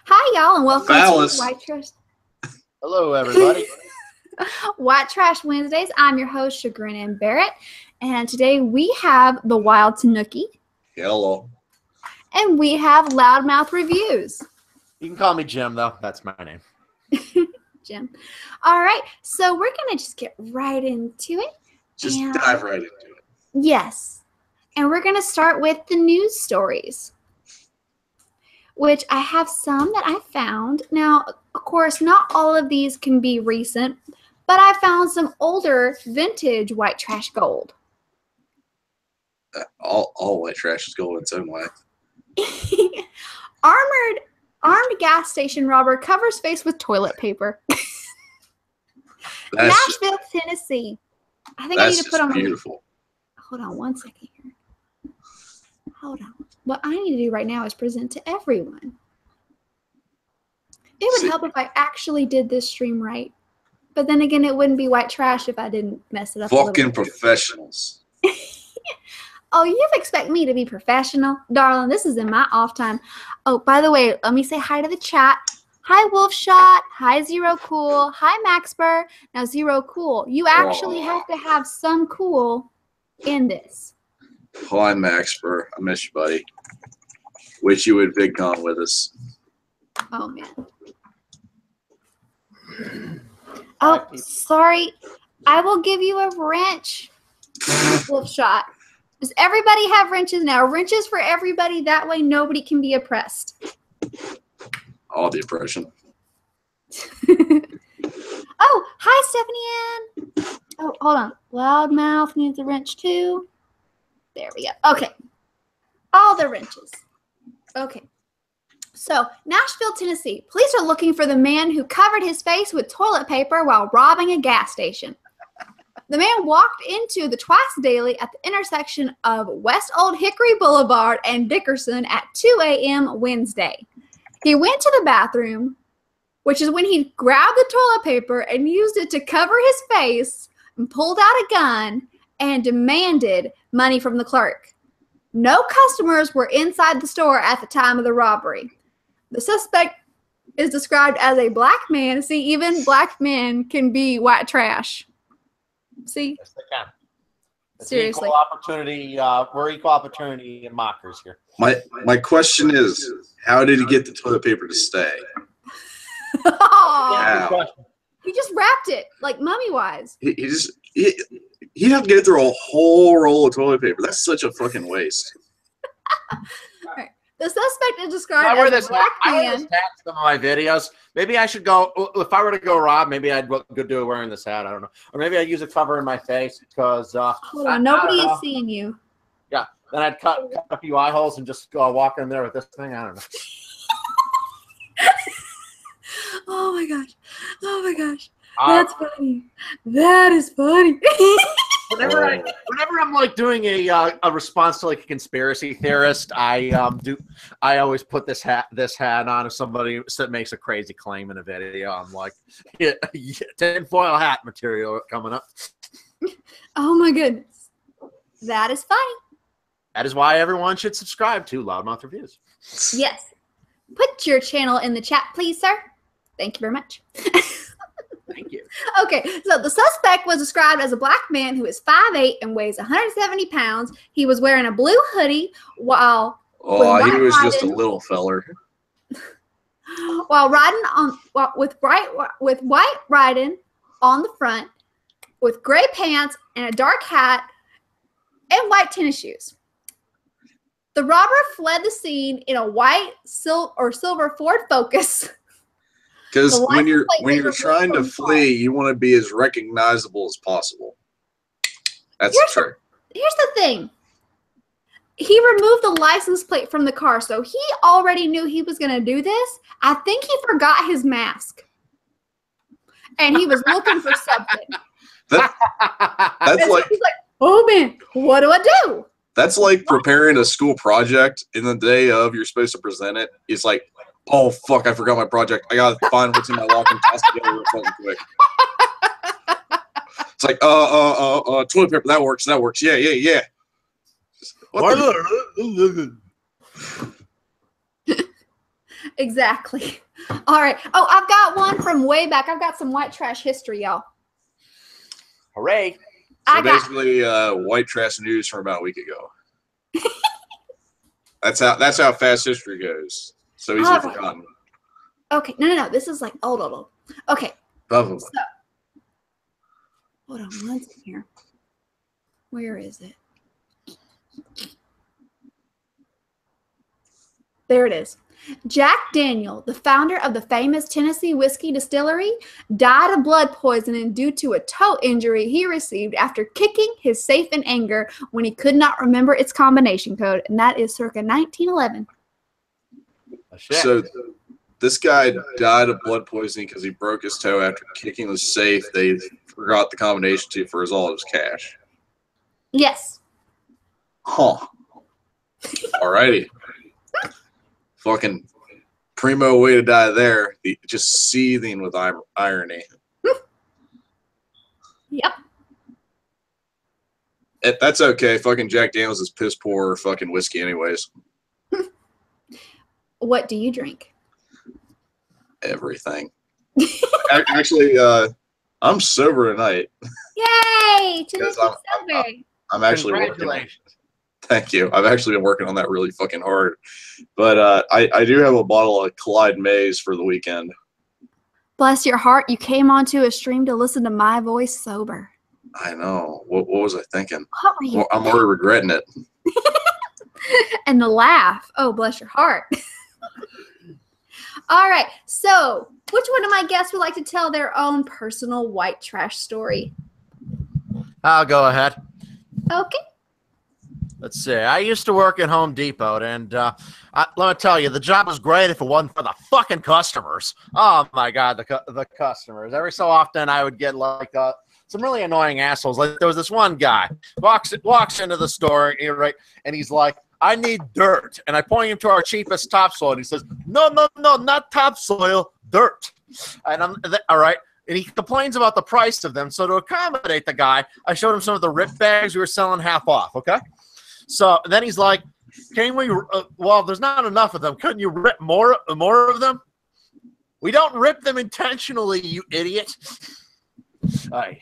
Hi, y'all, and welcome Phallus. to White Trash. Hello, everybody. White Trash Wednesdays. I'm your host, Chagrin and Barrett, and today we have the Wild Tanuki, Hello. and we have Loudmouth Reviews. You can call me Jim, though. That's my name. Jim. All right, so we're gonna just get right into it. Just And- dive right into it. Yes, and we're gonna start with the news stories, which I have some that I found. Now, of course, not all of these can be recent, but I found some older vintage white trash gold. All white trash is gold in its own way. Armed gas station robber covers face with toilet paper. That's Nashville, Tennessee. I think I need to put on beautiful. Hold on one second here. Hold on. What I need to do right now is present to everyone. It would help if I actually did this stream right. But then again, it wouldn't be white trash if I didn't mess it up. Fucking professionals. Oh, you expect me to be professional? Darling, this is in my off time. Oh, by the way, let me say hi to the chat. Hi, Wolfshot. Hi, Zero Cool. Hi, Maxburr. Now, Zero Cool, you actually have to have some cool in this. Hi, Maxburr. I miss you, buddy. Wish you would VidCon with us. Oh, man. Oh, sorry. I will give you a wrench, Wolfshot. Does everybody have wrenches now? Wrenches for everybody. That way nobody can be oppressed. All the oppression. Oh, hi, Stephanie Ann. Oh, hold on. Loudmouth needs a wrench too. There we go. Okay. All the wrenches. Okay. So, Nashville, Tennessee. Police are looking for the man who covered his face with toilet paper while robbing a gas station. The man walked into the Twice Daily at the intersection of West Old Hickory Boulevard and Dickerson at 2 a.m. Wednesday. He went to the bathroom, which is when he grabbed the toilet paper and used it to cover his face and pulled out a gun and demanded money from the clerk. No customers were inside the store at the time of the robbery. The suspect is described as a black man. See, even black men can be white trash. See? Yes, they can. It's Seriously. Equal opportunity. We're equal opportunity mockers here. My question is, how did he get the toilet paper to stay? Aw, Wow. he just wrapped it, like mummy-wise. He'd have to get through a whole roll of toilet paper. That's such a fucking waste. Right. The suspect is described I wear as this a black hat in man. some of my videos. Maybe I should go. If I were to go rob, maybe I'd go do it wearing this hat. I don't know. Or maybe I'd use it covering my face because. Hold on, nobody is seeing you. Yeah. Then I'd cut a few eye holes and just walk in there with this thing. I don't know. Oh my gosh. Oh my gosh. That's funny. That is funny. Whenever I'm like doing a response to like a conspiracy theorist, I always put this hat on if somebody makes a crazy claim in a video. I'm like, yeah, tinfoil hat material coming up. Oh my goodness. That is funny. That is why everyone should subscribe to Loudmouth Reviews. Yes. Put your channel in the chat, please, sir. Thank you very much. Thank you. Okay, so the suspect was described as a black man who is 5'8" and weighs 170 pounds. He was wearing a blue hoodie while he was just a little feller. While riding with white riding on the front, with gray pants and a dark hat and white tennis shoes. The robber fled the scene in a white silver Ford Focus. Because when you're trying to flee, you want to be as recognizable as possible. That's the trick. Here's the thing. He removed the license plate from the car, so he already knew he was going to do this. I think he forgot his mask. And he was looking for something. That's like, he's like, oh man, what do I do? That's like preparing a school project in the day of you're supposed to present it. It's like, oh fuck, I forgot my project. I gotta find what's in my lock and toss together real fucking quick. It's like, toilet paper, that works. Yeah. Exactly. All right. Oh, I've got one from way back. I've got some white trash history, y'all. Hooray! So basically, white trash news from about a week ago. That's how fast history goes. So easily forgotten. Okay. No. This is like old. Okay. Probably. So, hold on one second here. Where is it? There it is. Jack Daniel, the founder of the famous Tennessee whiskey distillery, died of blood poisoning due to a toe injury he received after kicking his safe in anger when he could not remember its combination code, and that is circa 1911. So this guy died of blood poisoning because he broke his toe after kicking the safe. They forgot the combination to for all his cash. Yes. Huh. Alrighty. Fucking primo way to die there. Just seething with irony. Yep. That's okay. Fucking Jack Daniels is piss poor fucking whiskey anyways. What do you drink? Everything. Actually, I'm sober tonight. Yay! Sober. I'm actually working on. Thank you. I've actually been working on that really fucking hard. But I do have a bottle of Clyde Mays for the weekend. Bless your heart, you came onto a stream to listen to my voice sober. I know. What was I thinking? What were you I'm already regretting it. And the laugh. Oh, bless your heart. All right. So, which one of my guests would like to tell their own personal white trash story? I'll go ahead. Okay. Let's see. I used to work at Home Depot, and let me tell you, the job was great if it wasn't for the fucking customers. Oh my god, the customers! Every so often, I would get like some really annoying assholes. Like there was this one guy walks into the store, right, and he's like, "I need dirt," and I point him to our cheapest topsoil, and he says, "No, not topsoil, dirt." And all right. And he complains about the price of them. So to accommodate the guy, I showed him some of the rip bags we were selling half off. Okay. So then he's like, "Can we? Well, there's not enough of them. Couldn't you rip more of them?" We don't rip them intentionally, you idiot. I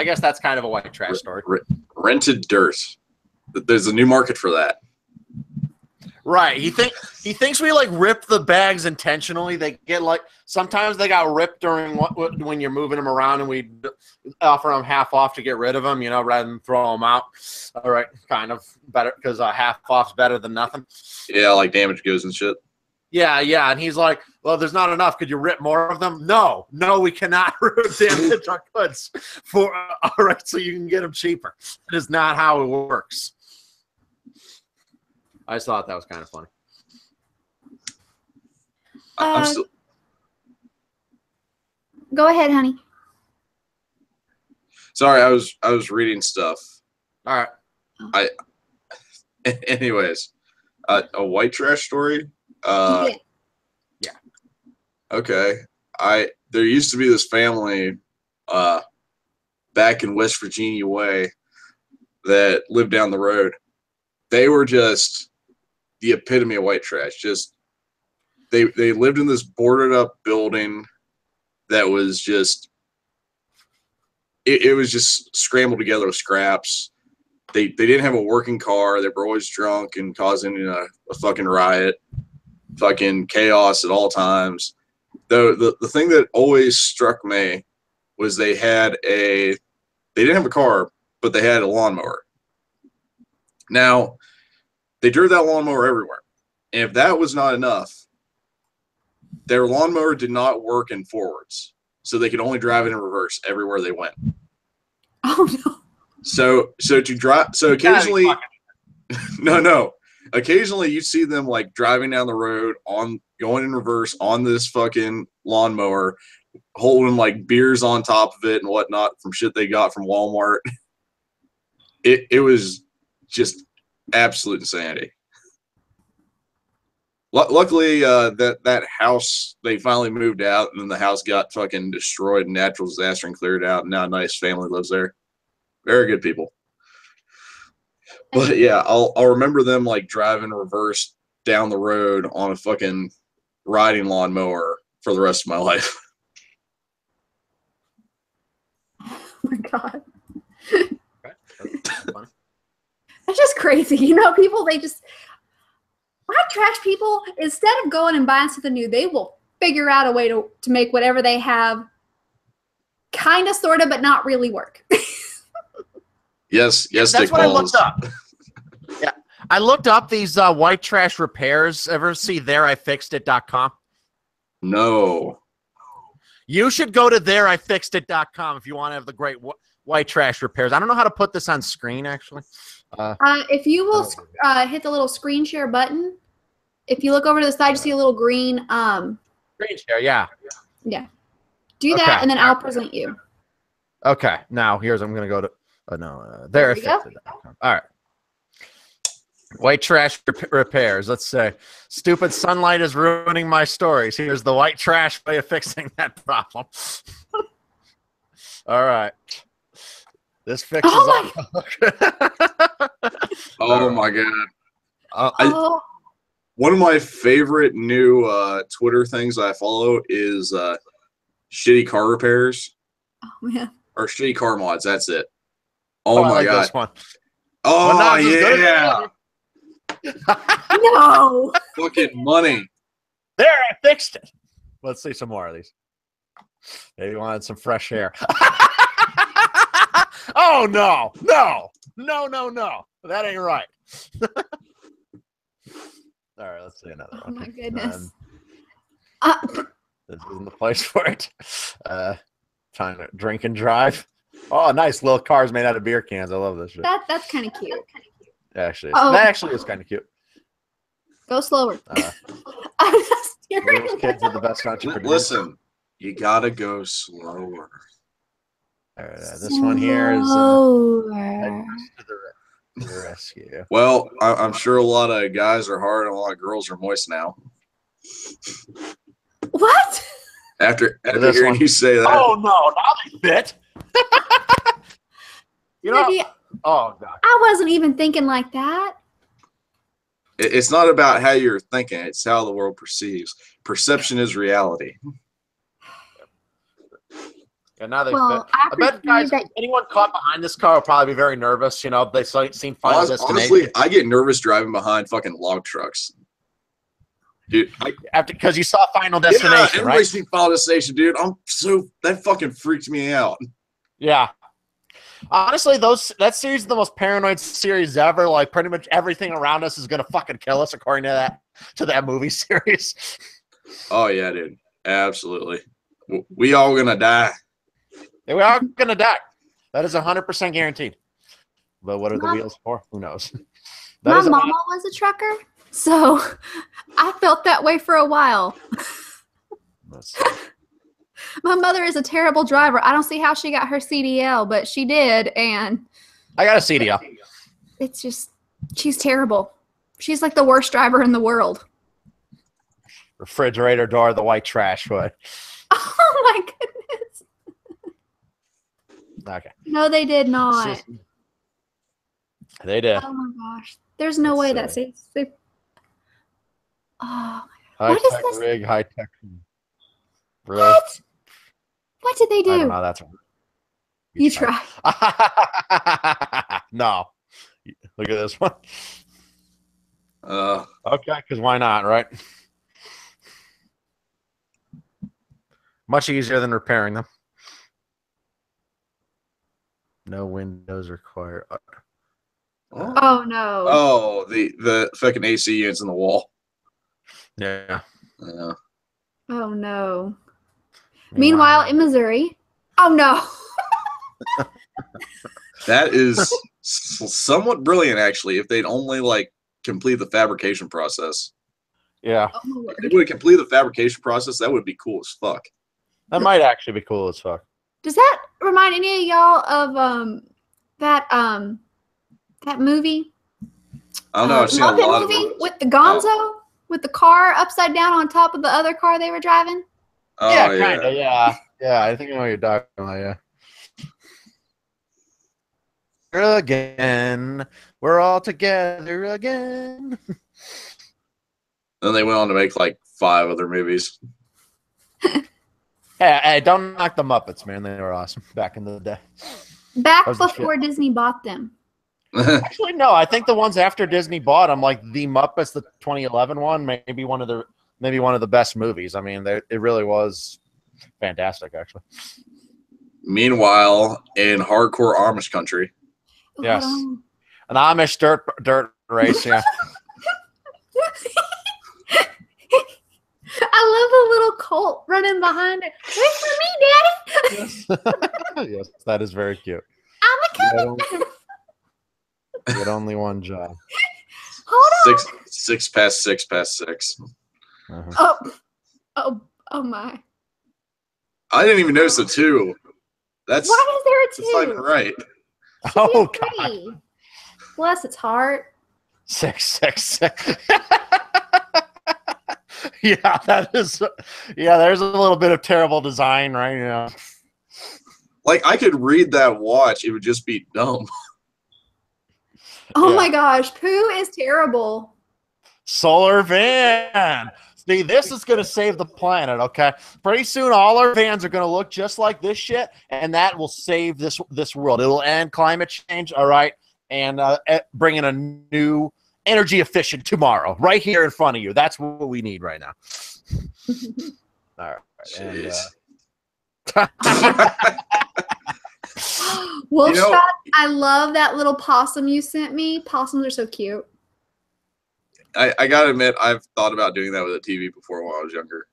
guess that's kind of a white trash story. Rented dirt. There's a new market for that. Right. He thinks we like rip the bags intentionally. They get like sometimes they got ripped during when you're moving them around, and we offer them half off to get rid of them, rather than throw them out. All right, kind of better because half off's better than nothing. Yeah, like damaged goods and shit. Yeah. And he's like, "Well, there's not enough. Could you rip more of them?" No, we cannot rip damage our goods for all right, so you can get them cheaper. That is not how it works. I just thought that was kind of funny. I'm still. Go ahead, honey. Sorry, I was reading stuff. All right. Anyways, a white trash story. Yeah. Okay. There used to be this family, back in West Virginia way, that lived down the road. They were just the epitome of white trash. Just they lived in this boarded up building that was just it was just scrambled together with scraps. They didn't have a working car. They were always drunk and causing a fucking riot, fucking chaos at all times. Though the thing that always struck me was they didn't have a car, but they had a lawnmower. Now, they drove that lawnmower everywhere. And if that was not enough, their lawnmower did not work in forwards. So they could only drive it in reverse everywhere they went. Oh, no. So occasionally, no. Occasionally you see them like driving down the road going in reverse on this fucking lawnmower, holding like beers on top of it and whatnot from shit they got from Walmart. It was just absolute insanity. Luckily, that house, they finally moved out, and then the house got fucking destroyed in natural disaster and cleared out, and now a nice family lives there. Very good people. But yeah, I'll remember them like driving reverse down the road on a fucking riding lawnmower for the rest of my life. Oh my god. That's funny. That's just crazy. You know, people, they just, white trash people, instead of going and buying something new, they will figure out a way to make whatever they have kind of, sort of, but not really work. Yes, That's Dick what I Balls. looked up. Yeah, I looked up these white trash repairs. Ever see thereifixedit.com? No. You should go to thereifixedit.com if you want to have the great white trash repairs. I don't know how to put this on screen, actually. If you will hit the little screen share button, if you look over to the side, you see a little green. Screen share, yeah. Yeah. Do that, and then I'll present you. Okay. Now, I'm going to go to, thereifixedit.com. All right. White trash repairs. Let's say, stupid sunlight is ruining my stories. Here's the white trash way of fixing that problem. All right. This fixes Oh my god. One of my favorite new Twitter things I follow is shitty car repairs. Oh man. Or shitty car mods, that's it. Oh my like god. This one. Oh yeah. No. Fucking money. There, I fixed it. Let's see some more of these. Maybe you wanted some fresh air. Oh no. That ain't right. All right, let's see another one. Oh my goodness. This isn't the place for it. Time to drink and drive. Oh, nice little cars made out of beer cans. I love this shit. That's kind of cute. Actually, that actually is kind of cute. Go slower. I'm just hearing Those kids are the best entrepreneurs. Listen, you gotta go slower. All right, this one here is to the rescue. Well, I'm sure a lot of guys are hard and a lot of girls are moist now. What? After hearing you say that. Oh no, now they fit. You know. Maybe, oh god. I wasn't even thinking like that. It's not about how you're thinking; it's how the world perceives. Perception is reality. And now they Well, fit. I bet guys, anyone caught behind this car will probably be very nervous. You know, they seen Final Destination. Honestly, I get nervous driving behind fucking log trucks. Dude, because you saw Final Destination, yeah, right? everybody's seen Final Destination, dude. That fucking freaked me out. Yeah. Honestly, that series is the most paranoid series ever. Like, pretty much everything around us is gonna fucking kill us, according to that movie series. Oh yeah, dude. Absolutely. We all gonna die. Yeah, we are gonna die. That is 100% guaranteed. But what are the wheels for? Who knows? My mama was a trucker, so I felt that way for a while. My mother is a terrible driver. I don't see how she got her CDL, but she did, and I got a CDL. It's just, she's terrible. She's like the worst driver in the world. Refrigerator door, the white trash would. Oh my goodness. Okay. No, they did not. They did. Oh my gosh. There's no way that's safe. Oh my God. What is High-tech this? rig, high-tech. Really? What? What did they do? I don't know. That's you try. No. Look at this one. Okay, because why not, right? Much easier than repairing them. No windows required. Oh no. Oh, the fucking AC units in the wall. Yeah. Yeah. Oh no. Meanwhile, in Missouri. Oh no. That is somewhat brilliant, actually, if they'd only like complete the fabrication process. Yeah. Oh, if they would have completed the fabrication process, that would be cool as fuck. That might actually be cool as fuck. Does that remind any of y'all of that movie? I don't know. I've seen a lot of movie with the Gonzo with the car upside down on top of the other car they were driving. Oh, yeah, kind of. Yeah, yeah. I think I know what you're talking about. Yeah. Again, we're all together again. Then they went on to make like 5 other movies. Hey, don't knock the Muppets, man. They were awesome back in the day. Back That was the before Disney bought them. Actually, no. I think the ones after Disney bought them, like the Muppets, the 2011 one, maybe one of the best movies. I mean, it really was fantastic, actually. Meanwhile, in hardcore Amish country, Ooh, Yes. hold on. An Amish dirt race, yeah. I love the little colt running behind it. Wait for me, Daddy. Yes, that is very cute. I'm a coming. You had only one job. Hold on. 6 past 6 past 6. Uh-huh. Oh my. I didn't even notice the 2. That's Why is not there a even 2? right. Oh, Should be God. a 3. Bless its heart. 666. Yeah, that is. Yeah, there's a little bit of terrible design, right? Yeah. Like, I could read that watch. It would just be dumb. Oh Yeah. my gosh, poo is terrible. Solar van. See, this is going to save the planet, okay? Pretty soon, all our vans are going to look just like this shit, and that will save this world. It'll end climate change, all right, and bring in a new energy-efficient tomorrow right here in front of you. That's what we need right now. All right. And, Wolf You know- shot. I love that little possum you sent me. Possums are so cute. I gotta admit, I've thought about doing that with a TV before when I was younger.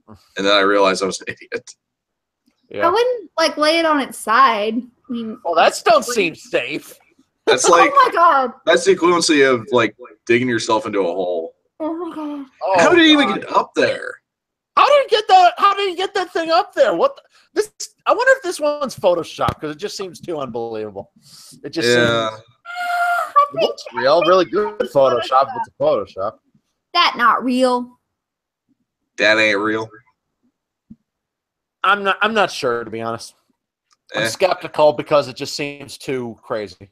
And then I realized I was an idiot. yeah. I wouldn't like lay it on its side. I mean, Well, that don't seem safe. That's like, oh my god. that's the equivalency of like digging yourself into a hole. Oh my god. Oh, How did you even God. get up there? How did you get that? How did you get that thing up there? This? I wonder if this one's Photoshop because it just seems too unbelievable. It just Yeah. seems it looks real, really good Photoshop. If it's a Photoshop. That not real. That ain't real. I'm not sure, to be honest. I'm Eh. skeptical because it just seems too crazy.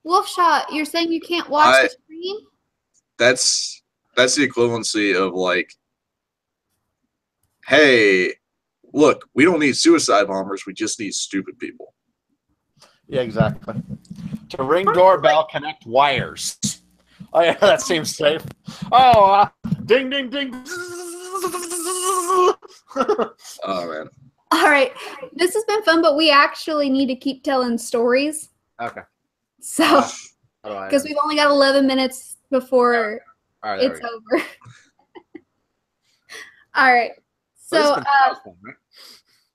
Wolf shot, you're saying you can't watch the stream? That's the equivalency of like, hey, look, we don't need suicide bombers. We just need stupid people. Yeah, exactly. To ring doorbell, connect wires. Oh yeah, that seems safe. Oh, ding ding ding. Oh man. All right. This has been fun, but we actually need to keep telling stories. Okay. So, because we've only got 11 minutes before All right, there it's we go. over. All right. This has So, been fun, right?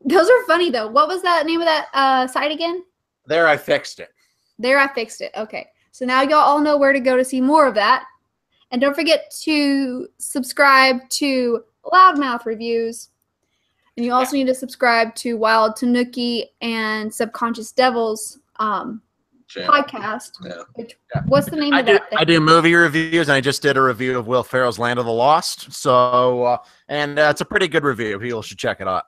those are funny, though. What was that name of that site again? There, I fixed it. There, I fixed it. Okay. So now y'all all know where to go to see more of that. And don't forget to subscribe to Loudmouth Reviews. And you also need to subscribe to Wild Tanuki and Subconscious Devils Channel. podcast. Yeah. What's the name I of do. that thing? I do movie reviews, and I just did a review of Will Ferrell's Land of the Lost. So, and it's a pretty good review. People should check it out.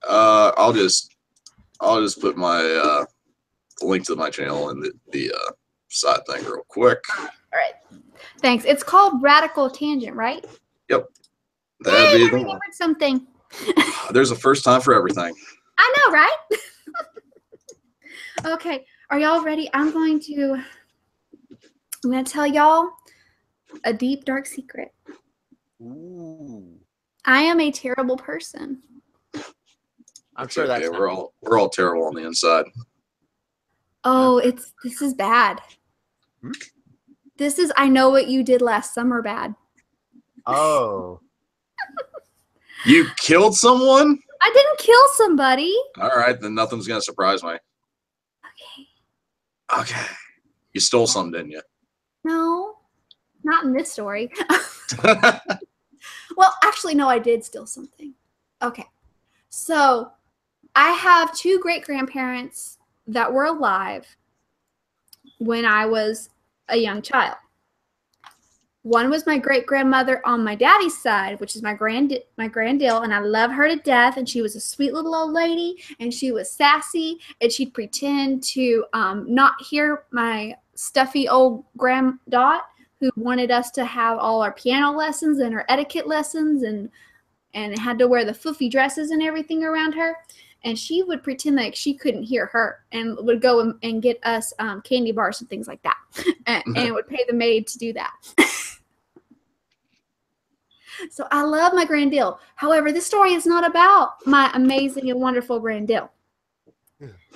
I'll just put my link to my channel in the side thing real quick. All right. Thanks. It's called Radical Tangent, right? Yep. Hey, That'd I be the one. remembered something. There's a first time for everything. I know, right? Okay. Are y'all ready? I'm going to tell y'all a deep, dark secret. Ooh. I am a terrible person. I'm sure that's okay. We're all terrible on the inside. Oh, this is bad. Hmm? This is I know what you did last summer bad. Oh. You killed someone? I didn't kill somebody. All right, then nothing's gonna surprise me. Okay. Okay. You stole some, didn't you? No, not in this story. Well, actually, no, I did steal something. Okay. So I have 2 great-grandparents that were alive when I was a young child. One was my great-grandmother on my daddy's side, which is my granddill, and I love her to death, and she was a sweet little old lady, and she was sassy, and she'd pretend to not hear my stuffy old granddaughter, who wanted us to have all our piano lessons and our etiquette lessons and had to wear the foofy dresses and everything around her. And she would pretend like she couldn't hear her and would go and get us candy bars and things like that. And would pay the maid to do that. So I love my Grandil. However, this story is not about my amazing and wonderful Grandil.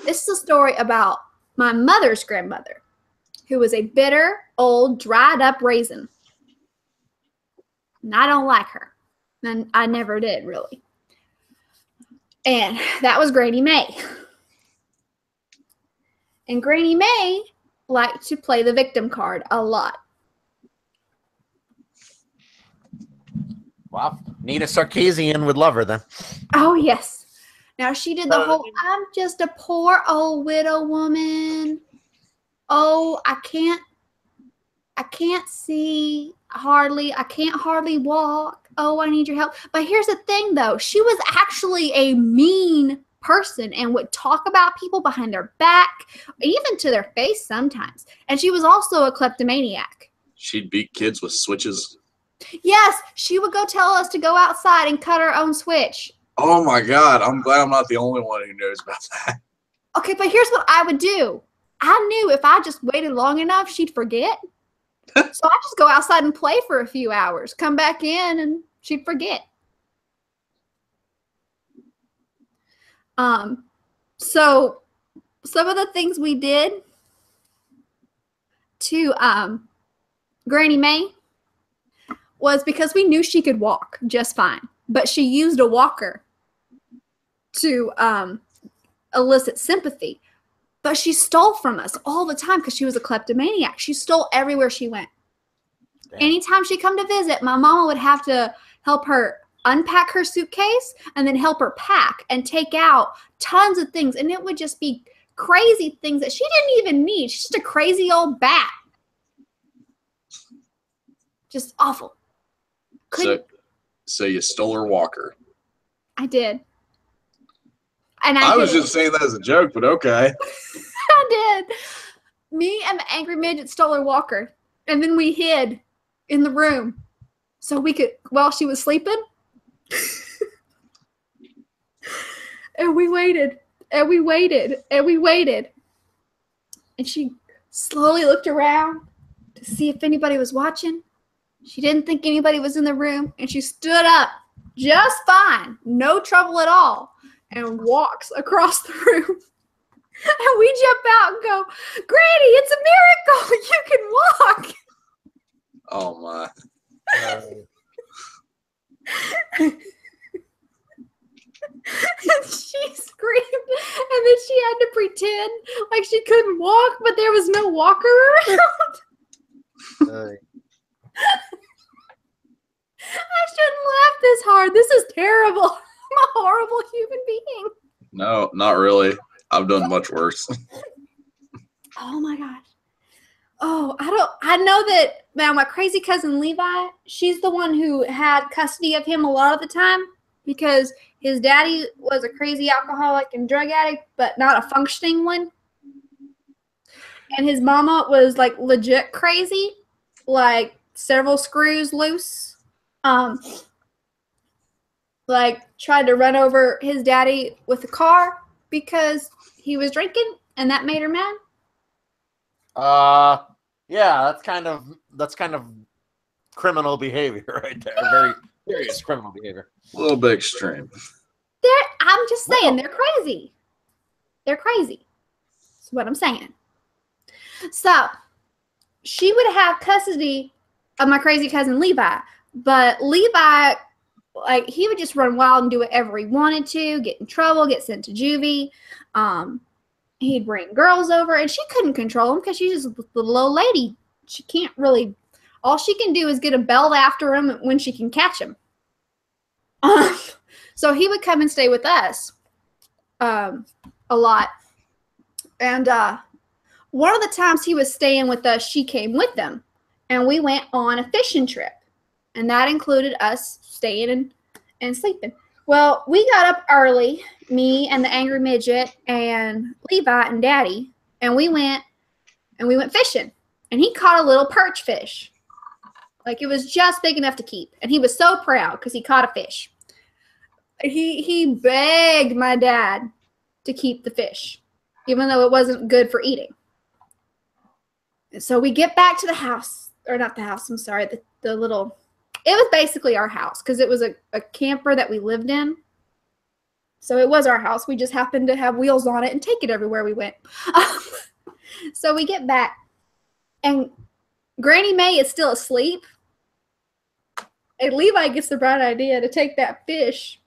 This is a story about my mother's grandmother, who was a bitter, old, dried-up raisin. And I don't like her. And I never did, really. And that was Granny May. And Granny May liked to play the victim card a lot. Wow. Nina Sarkeesian would love her then. Oh, yes. Now, she did the whole, I'm just a poor old widow woman. Oh, I can't see hardly. I can't hardly walk. Oh, I need your help. But here's the thing, though. She was actually a mean person and would talk about people behind their back, even to their face sometimes. And she was also a kleptomaniac. She'd beat kids with switches. Yes, she would go tell us to go outside and cut our own switch. Oh, my God. I'm glad I'm not the only one who knows about that. Okay, but here's what I would do. I knew if I just waited long enough, she'd forget. So I just go outside and play for a few hours, come back in, and she'd forget. So some of the things we did to Granny May was because we knew she could walk just fine, but she used a walker to elicit sympathy. But she stole from us all the time because she was a kleptomaniac. She stole everywhere she went. Damn. Anytime she come to visit, my mama would have to help her unpack her suitcase and then help her pack and take out tons of things. And it would just be crazy things that she didn't even need. She's just a crazy old bat. Just awful. So you stole her walker. I did. And I was just saying that as a joke, but okay. I did. Me and the angry midget stole her walker. And then we hid in the room so we could, while she was sleeping. And we waited. And we waited. And we waited. And she slowly looked around to see if anybody was watching. She didn't think anybody was in the room. And she stood up just fine. No trouble at all. And walks across the room. And we jump out and go, Granny, it's a miracle. You can walk. Oh, my. And she screamed. And then she had to pretend like she couldn't walk, but there was no walker around. I shouldn't laugh this hard. This is terrible. I'm a horrible human being. No, not really. I've done much worse. Oh my gosh. Oh, I know that now my crazy cousin Levi, she's the one who had custody of him a lot of the time because his daddy was a crazy alcoholic and drug addict, but not a functioning one. And his mama was like legit crazy, like several screws loose. Like tried to run over his daddy with a car because he was drinking and that made her mad. Yeah, that's kind of criminal behavior right there. Very serious criminal behavior. A little bit extreme. I'm just saying they're crazy. They're crazy. That's what I'm saying. So she would have custody of my crazy cousin Levi, but Levi, like, he would just run wild and do whatever he wanted to, get in trouble, get sent to juvie. He'd bring girls over, and she couldn't control him because she's just a little old lady. She can't really, all she can do is get a belt after him when she can catch him. So he would come and stay with us a lot. And one of the times he was staying with us, she came with him, and we went on a fishing trip. And that included us staying and sleeping. Well, we got up early, me and the angry midget and Levi and Daddy, and we went fishing. And he caught a little perch fish. Like it was just big enough to keep. And he was so proud because he caught a fish. He begged my dad to keep the fish, even though it wasn't good for eating. And so we get back to the house, or not the house, I'm sorry, the little, it was basically our house because it was a camper that we lived in. So it was our house. We just happened to have wheels on it and take it everywhere we went. So we get back, and Granny May is still asleep. And Levi gets the bright idea to take that fish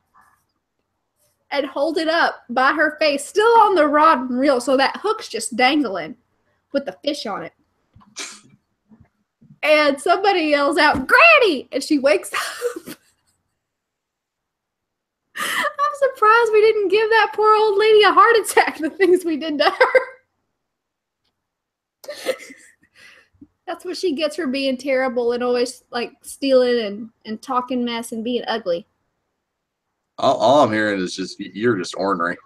and hold it up by her face, still on the rod and reel, so that hook's just dangling with the fish on it. And somebody yells out, "Granny!" And she wakes up. I'm surprised we didn't give that poor old lady a heart attack, the things we did to her. That's what she gets for being terrible and always like stealing and talking mess and being ugly. All I'm hearing is just you're just ornery.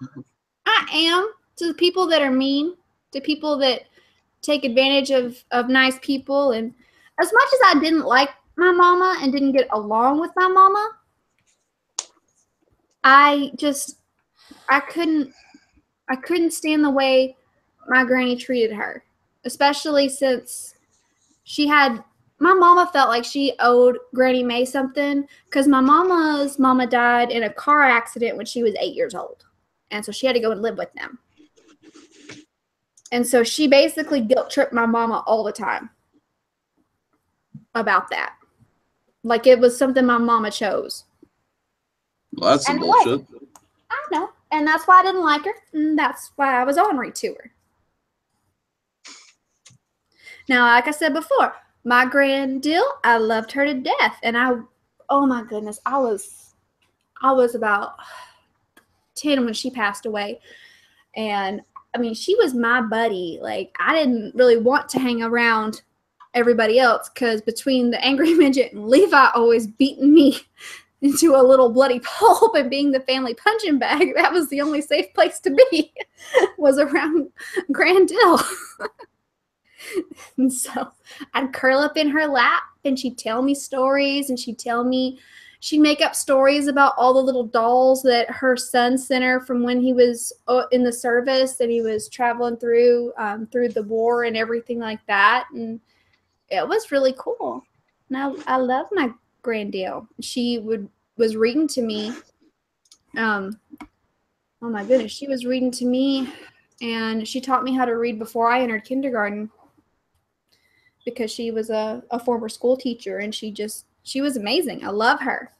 I am, to the people that are mean, to people that take advantage of nice people. And as much as I didn't like my mama and didn't get along with my mama, I couldn't stand the way my granny treated her, especially since my mama felt like she owed Granny May something because my mama's mama died in a car accident when she was 8 years old. And so she had to go and live with them. And so she basically guilt tripped my mama all the time about that. Like it was something my mama chose. Well, that's some bullshit. I know. And that's why I didn't like her. And that's why I was ornery to her. Now, like I said before, my Granddaughter, I loved her to death. And oh my goodness, I was about 10 when she passed away. And I mean, she was my buddy. Like, I didn't really want to hang around everybody else because between the angry midget and Levi always beating me into a little bloody pulp and being the family punching bag, that was the only safe place to be was around Granddaughter. And so I'd curl up in her lap and she'd tell me stories, and she'd make up stories about all the little dolls that her son sent her from when he was in the service and he was traveling through the war and everything like that. And it was really cool. And I love my Granddaughter. She was reading to me. Oh my goodness, she was reading to me, and she taught me how to read before I entered kindergarten because she was a former school teacher, and she was amazing. I love her.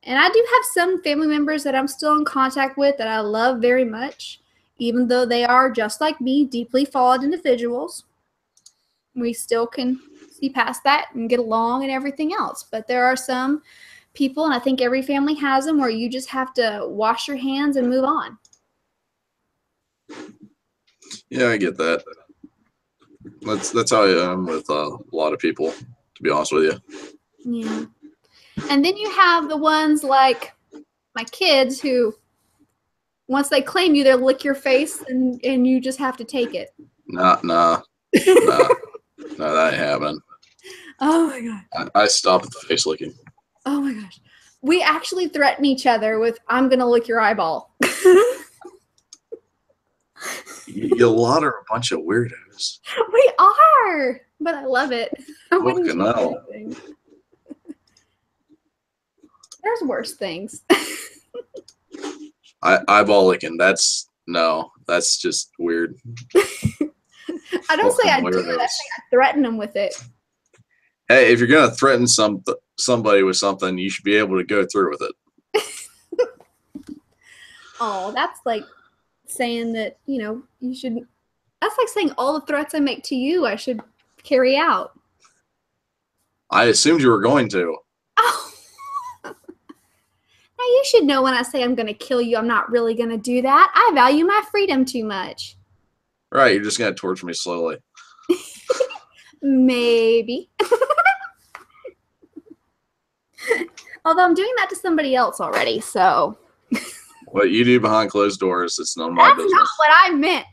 And I do have some family members that I'm still in contact with that I love very much, even though they are just like me, deeply flawed individuals. We still can see past that and get along and everything else. But there are some people, and I think every family has them, where you just have to wash your hands and move on. Yeah, I get that. That's how I am with a lot of people, to be honest with you. Yeah. And then you have the ones like my kids who, once they claim you, they'll lick your face and you just have to take it. Nah. No, that ain't happening. Oh my God. I stop at the face licking. Oh my gosh. We actually threaten each other with, "I'm going to lick your eyeball." You lot are a bunch of weirdos. We are, but I love it. I wouldn't do hell. anything. There's worse things. Eyeball licking, that's just weird. I don't say I do it. I say I threaten them with it. Hey, if you're gonna threaten somebody with something, you should be able to go through with it. Oh, that's like saying that, you should. That's like saying all the threats I make to you, I should carry out. I assumed you were going to. Oh. Now you should know when I say I'm going to kill you, I'm not really going to do that. I value my freedom too much. Right, you're just gonna torture me slowly. Maybe. Although I'm doing that to somebody else already, so. What you do behind closed doors, it's none of my business. That's not what I meant.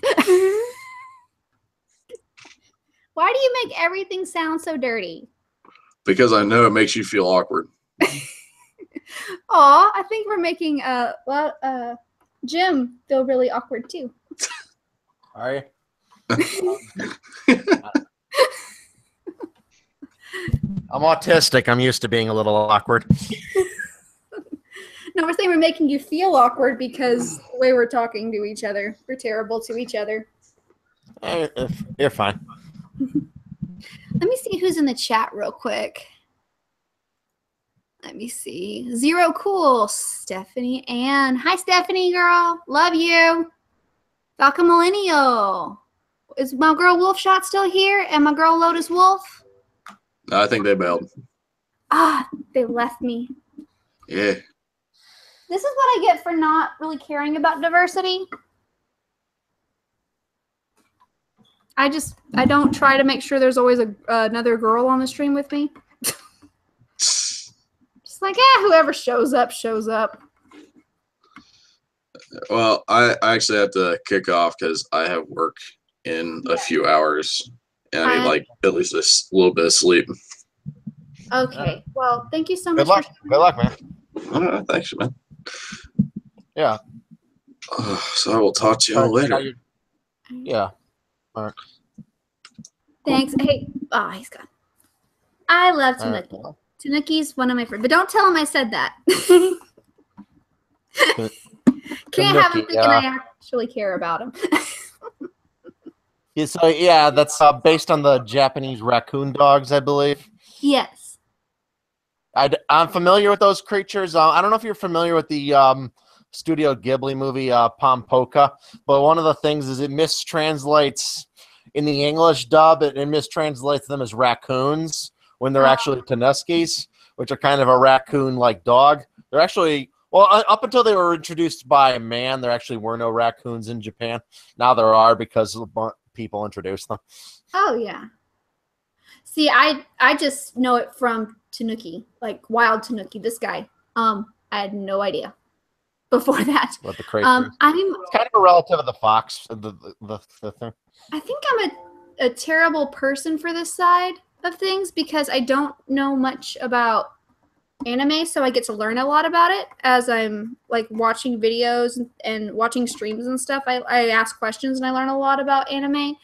Why do you make everything sound so dirty? because I know it makes you feel awkward. Aw, I think we're making Jim feel really awkward too. Are you? I'm autistic. I'm used to being a little awkward. No, we're saying we're making you feel awkward because the way we're talking to each other. We're terrible to each other. You're fine. Let me see who's in the chat real quick. Let me see. Zero Cool, Stephanie Ann. Hi, Stephanie girl. Love you. Falcon Millennial. Is my girl Wolfshot still here? And my girl Lotus Wolf? I think they bailed. Ah, they left me. Yeah. This is what I get for not really caring about diversity. I don't try to make sure there's always another girl on the stream with me. Just like, whoever shows up, shows up. Well, I actually have to kick off because I have work in a few hours. And I need like at least a little bit of sleep. Okay. Well, thank you so much. Good luck, man. Thanks, man. Yeah. So I will talk to you all later. Yeah. All right. Thanks. Hey, he's gone. I love Tanuki. Tanuki's one of my favorites. But don't tell him I said that. Can't have him thinking I actually care about him. Yeah, so that's based on the Japanese raccoon dogs, I believe. Yes. I'm familiar with those creatures. I don't know if you're familiar with the Studio Ghibli movie Pompoka, but one of the things is it mistranslates in the English dub. It mistranslates them as raccoons when they're actually Tanuskis, which are kind of a raccoon-like dog. They're actually, well, up until they were introduced by a man, there actually were no raccoons in Japan. Now there are because people introduced them. Oh, yeah. See, I just know it from Tanuki, like Wild Tanuki, this guy. I had no idea before that. What the crazy? I'm it's kind of a relative of the fox, the thing. I think I'm a terrible person for this side of things because I don't know much about anime, so I get to learn a lot about it as I'm like watching videos and watching streams and stuff. I ask questions and I learn a lot about anime.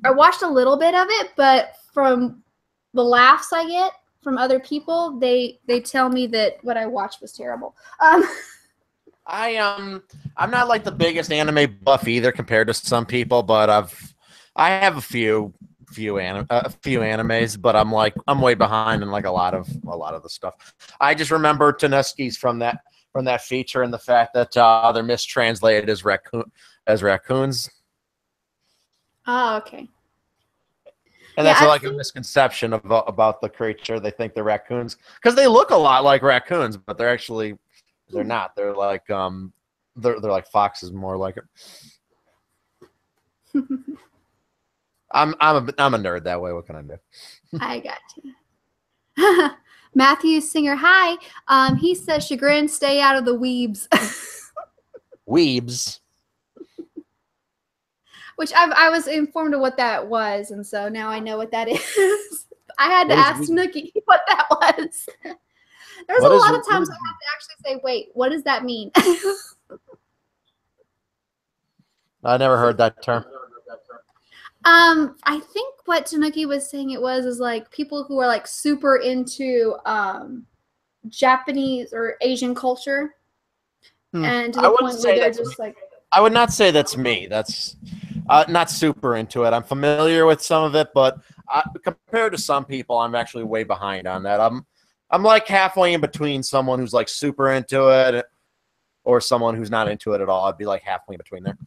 I watched a little bit of it, but from the laughs I get from other people, they tell me that what I watched was terrible. I'm not like the biggest anime buff either compared to some people, but I have a few animes, but I'm way behind in like a lot of the stuff. I just remember Tanuskis from that feature and the fact that they're mistranslated as raccoons. Oh, okay. And that's like a misconception about the creature. They think they're raccoons because they look a lot like raccoons, but they're not. They're like they're like foxes, more like it. I'm a nerd that way. What can I do? I got you. Matthew Singer, hi. He says, Chagrin, stay out of the weebs. Weebs. Which I was informed of what that was, and so now I know what that is. I had to ask Nookie what that was. There's a lot of times I have to actually say, wait, what does that mean? I never heard that term. I think what Tanuki was saying is like people who are like super into Japanese or Asian culture. And to the point where they're just like, I would not say that's me. That's not super into it. I'm familiar with some of it, but compared to some people, I'm actually way behind on that. I'm like halfway in between someone who's like super into it or someone who's not into it at all. I'd be like halfway in between there.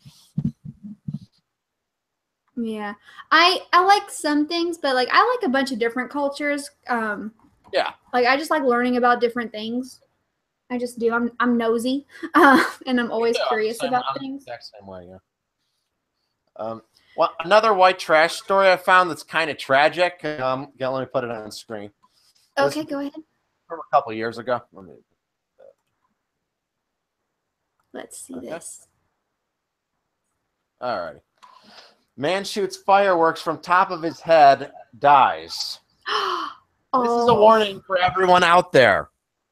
Yeah, I like some things, but like I like a bunch of different cultures. Yeah, like I just like learning about different things. I just do. I'm nosy, and I'm always curious about things. Exact same way, yeah. Well, another white trash story I found that's kind of tragic. Let me put it on the screen. Okay, go ahead. From a couple years ago. Let's see this. All right. Man shoots fireworks from top of his head, dies. Oh. This is a warning for everyone out there.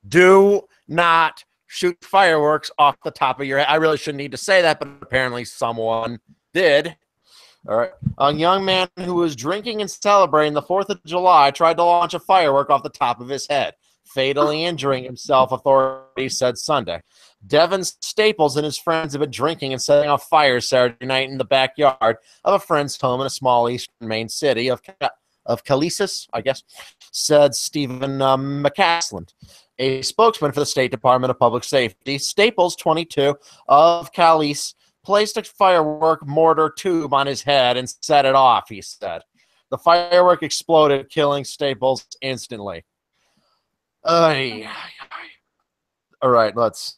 Do not shoot fireworks off the top of your head. I really shouldn't need to say that, but apparently someone did. All right. A young man who was drinking and celebrating the 4th of July tried to launch a firework off the top of his head, fatally injuring himself, authorities said Sunday. Devin Staples and his friends have been drinking and setting off fires Saturday night in the backyard of a friend's home in a small eastern Maine city of Callisis, I guess, said Stephen McCaslin, a spokesman for the State Department of Public Safety. Staples, 22, of Callice, placed a firework mortar tube on his head and set it off, he said. The firework exploded, killing Staples instantly. All right, let's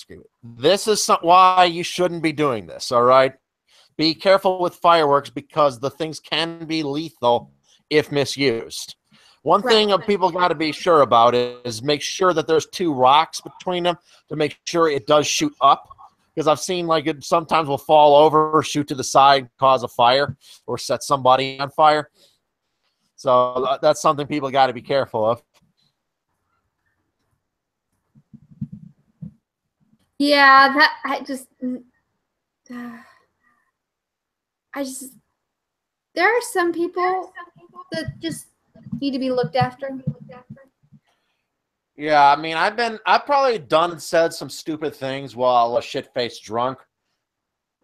keep it. This is why you shouldn't be doing this, all right? Be careful with fireworks because the things can be lethal if misused. One thing people got to be sure about is make sure that there's 2 rocks between them to make sure it does shoot up. Because I've seen like it sometimes will fall over, shoot to the side, cause a fire, or set somebody on fire. So that's something people got to be careful of. Yeah, that there are some people that just need to be looked after. Yeah, I mean, I've probably done and said some stupid things while a shit-faced drunk,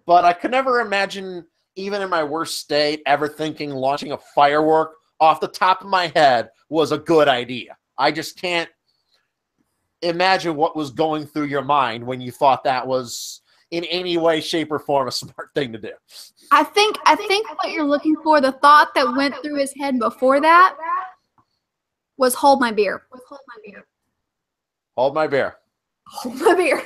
but I could never imagine, even in my worst state, ever thinking launching a firework off the top of my head was a good idea. I just can't imagine what was going through your mind when you thought that was in any way, shape, or form a smart thing to do. I think what you're looking for, the thought that went through his head before that, was hold my beer. Hold my beer. Hold my beer.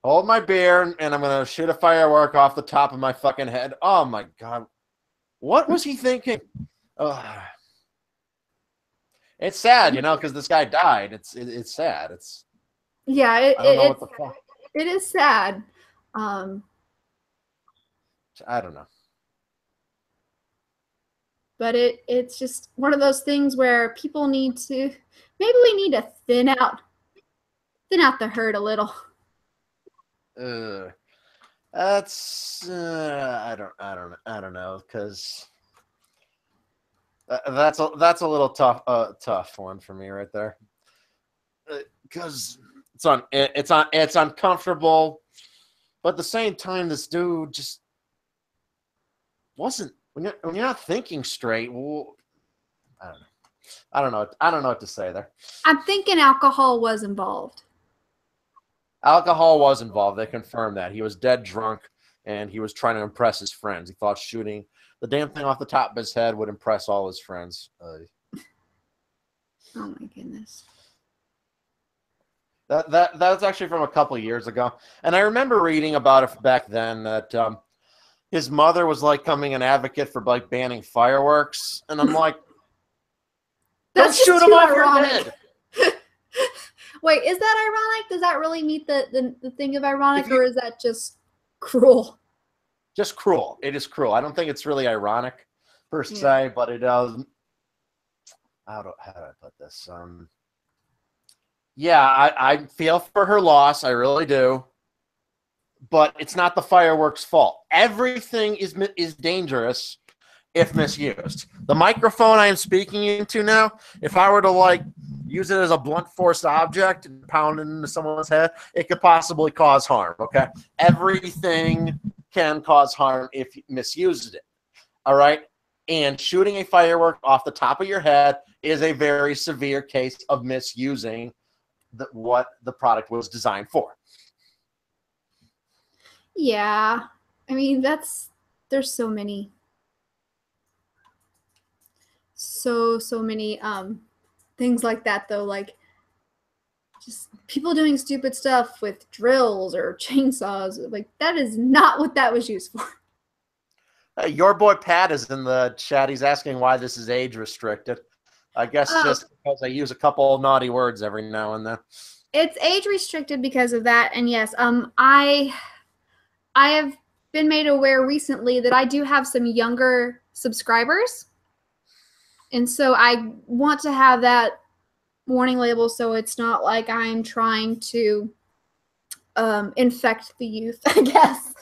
Hold my beer, and I'm going to shoot a firework off the top of my fucking head. Oh, my God. What was he thinking? It's sad, you know, because this guy died. It's sad. Yeah, I don't know what the fuck. It is sad. I don't know. But it's just one of those things where people need to, maybe we need to thin out the herd a little. That's I don't know, because that's a little tough one for me right there, because it's uncomfortable, but at the same time, this dude just wasn't. When you're not thinking straight, well, I don't know what to say there. I'm thinking alcohol was involved. Alcohol was involved. They confirmed that. He was dead drunk, and he was trying to impress his friends. He thought shooting the damn thing off the top of his head would impress all his friends. Oh my goodness. That's actually from a couple of years ago, and I remember reading about it back then that his mother was like coming an advocate for like banning fireworks, and I'm like, don't shoot them off your head. Wait, is that ironic? Does that really meet the thing of ironic, or is that just cruel? Just cruel. It is cruel. I don't think it's really ironic per se, but it does. How do I put this? Yeah, I feel for her loss. I really do. But it's not the fireworks' fault. Everything is dangerous if misused. The microphone I am speaking into now, if I were to like use it as a blunt force object and pound it into someone's head, it could possibly cause harm. Okay, everything can cause harm if you misused it. All right, and shooting a firework off the top of your head is a very severe case of misusing what the product was designed for. Yeah, I mean there's so many things like that though, like just people doing stupid stuff with drills or chainsaws. Like that is not what that was used for. Your boy Pat is in the chat. He's asking why this is age restricted. I guess just because I use a couple of naughty words every now and then. It's age restricted because of that, and yes, I have been made aware recently that I do have some younger subscribers. And so I want to have that warning label so it's not like I'm trying to infect the youth, I guess.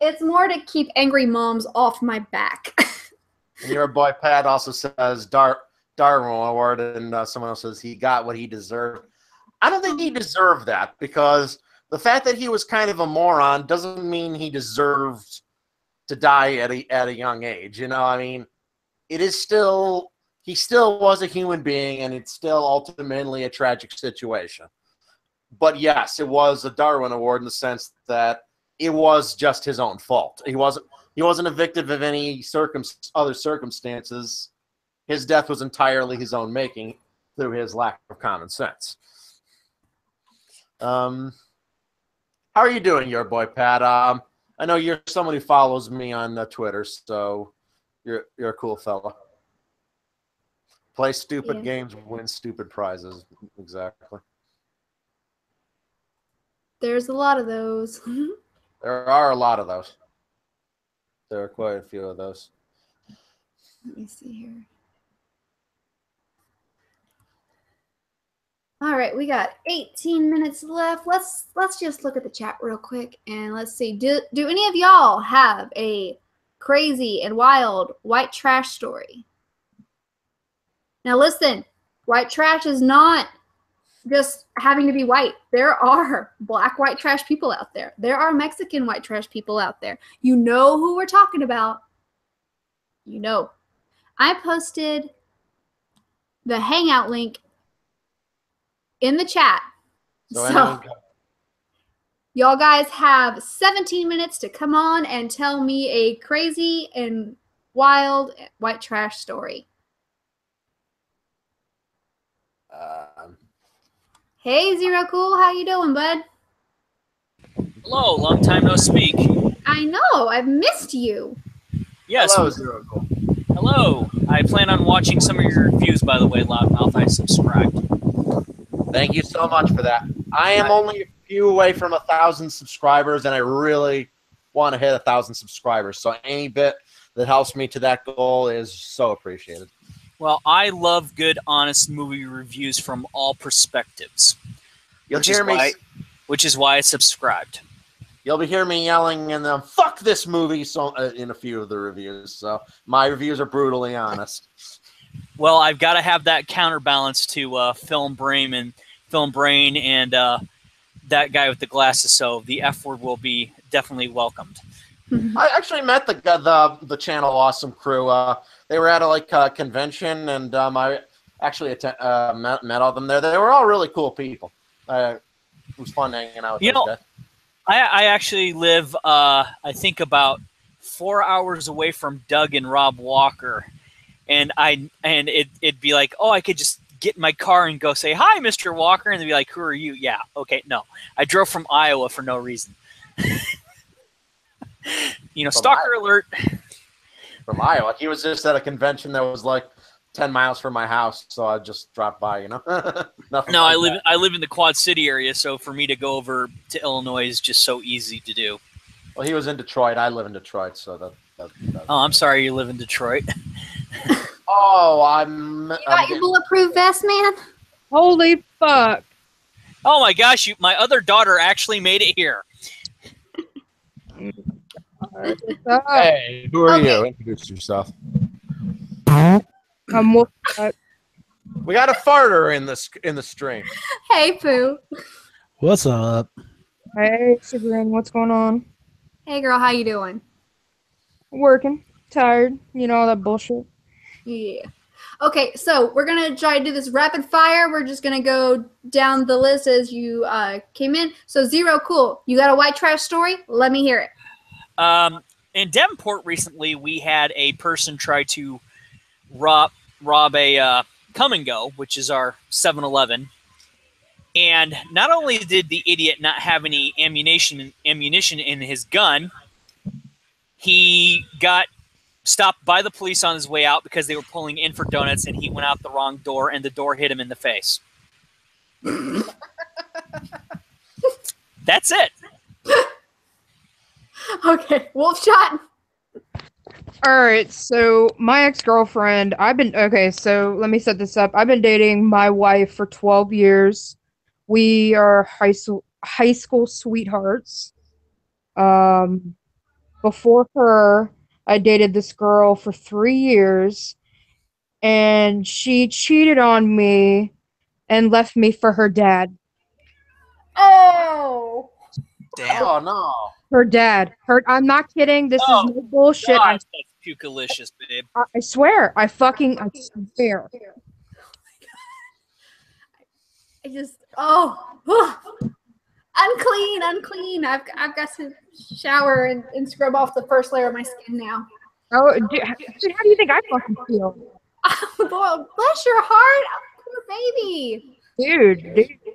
It's more to keep angry moms off my back. And your boy Pat also says Darwin Award, and someone else says he got what he deserved. I don't think he deserved that, because the fact that he was kind of a moron doesn't mean he deserved to die at a young age. You know, I mean, he still was a human being, and it's still ultimately a tragic situation. But yes, it was a Darwin Award in the sense that it was just his own fault. He wasn't a victim of any other circumstances. His death was entirely his own making through his lack of common sense. How are you doing, your boy Pat? I know you're someone who follows me on Twitter, so you're a cool fella. Play stupid games, win stupid prizes. Exactly. There's a lot of those. There are a lot of those. There are quite a few of those. Let me see here. All right, we got 18 minutes left. Let's just look at the chat real quick and let's see. Do any of y'all have a crazy and wild white trash story? Now listen, white trash is not just having to be white. There are black white trash people out there. There are Mexican white trash people out there. You know who we're talking about. You know. I posted the Hangout link in the chat. So y'all guys have 17 minutes to come on and tell me a crazy and wild white trash story. Hey, Zero Cool, how you doing, bud? Hello, long time no speak. I know, I've missed you. Yes. Hello, Zero Cool. Hello. I plan on watching some of your reviews, by the way, Loudmouth. I subscribed. Thank you so much for that. I am only a few away from 1,000 subscribers, and I really want to hit 1,000 subscribers. So any bit that helps me to that goal is so appreciated. Well, I love good, honest movie reviews from all perspectives. Which is why I subscribed. You'll be hearing me yelling and "fuck this movie" in a few of the reviews. So my reviews are brutally honest. Well, I've got to have that counterbalance to Film Brain and that guy with the glasses. So the F word will be definitely welcomed. I actually met the channel Awesome crew. They were at a convention, and I actually met all of them there. They were all really cool people. It was fun hanging out with those guys. I actually live, I think, about 4 hours away from Doug and Rob Walker, and it'd be like, oh, I could just get in my car and go say, "Hi, Mr. Walker," and they'd be like, "Who are you?" Yeah, okay, no, I drove from Iowa for no reason. Stalker alert. From Iowa. He was just at a convention that was like 10 miles from my house, so I just dropped by, No, I live in the Quad City area, so for me to go over to Illinois is just so easy to do. Well, he was in Detroit. I live in Detroit, so that Oh, I'm sorry you live in Detroit. Oh, You got your bulletproof vest, man? Holy fuck. Oh my gosh, my other daughter actually made it here. Hey, who are you? Introduce yourself. I'm Wolfpack. We got a farter in the stream. Hey, Pooh. What's up? Hey, Sabrina, what's going on? Hey, girl, how you doing? Working. Tired. All that bullshit. Yeah. Okay, so we're going to try to do this rapid fire. We're just going to go down the list as you came in. So, Zero Cool, you got a white trash story? Let me hear it. In Davenport recently, we had a person try to rob a Come and Go, which is our 7-Eleven. And not only did the idiot not have any ammunition in his gun, he got stopped by the police on his way out because they were pulling in for donuts, and he went out the wrong door, and the door hit him in the face. That's it. Okay, Wolf Shot. All right, so my ex-girlfriend, so let me set this up. I've been dating my wife for 12 years. We are high school sweethearts. Um, Before her, I dated this girl for 3 years, and she cheated on me and left me for her dad. Oh. Damn. Oh no. Her dad. I'm not kidding. This is Oh, no bullshit. God, that's pukalicious, babe. I swear. I swear. I just unclean. I've got to shower and scrub off the first layer of my skin now. Oh, dude, how do you think I fucking feel? Boy, bless your heart, poor baby. Dude,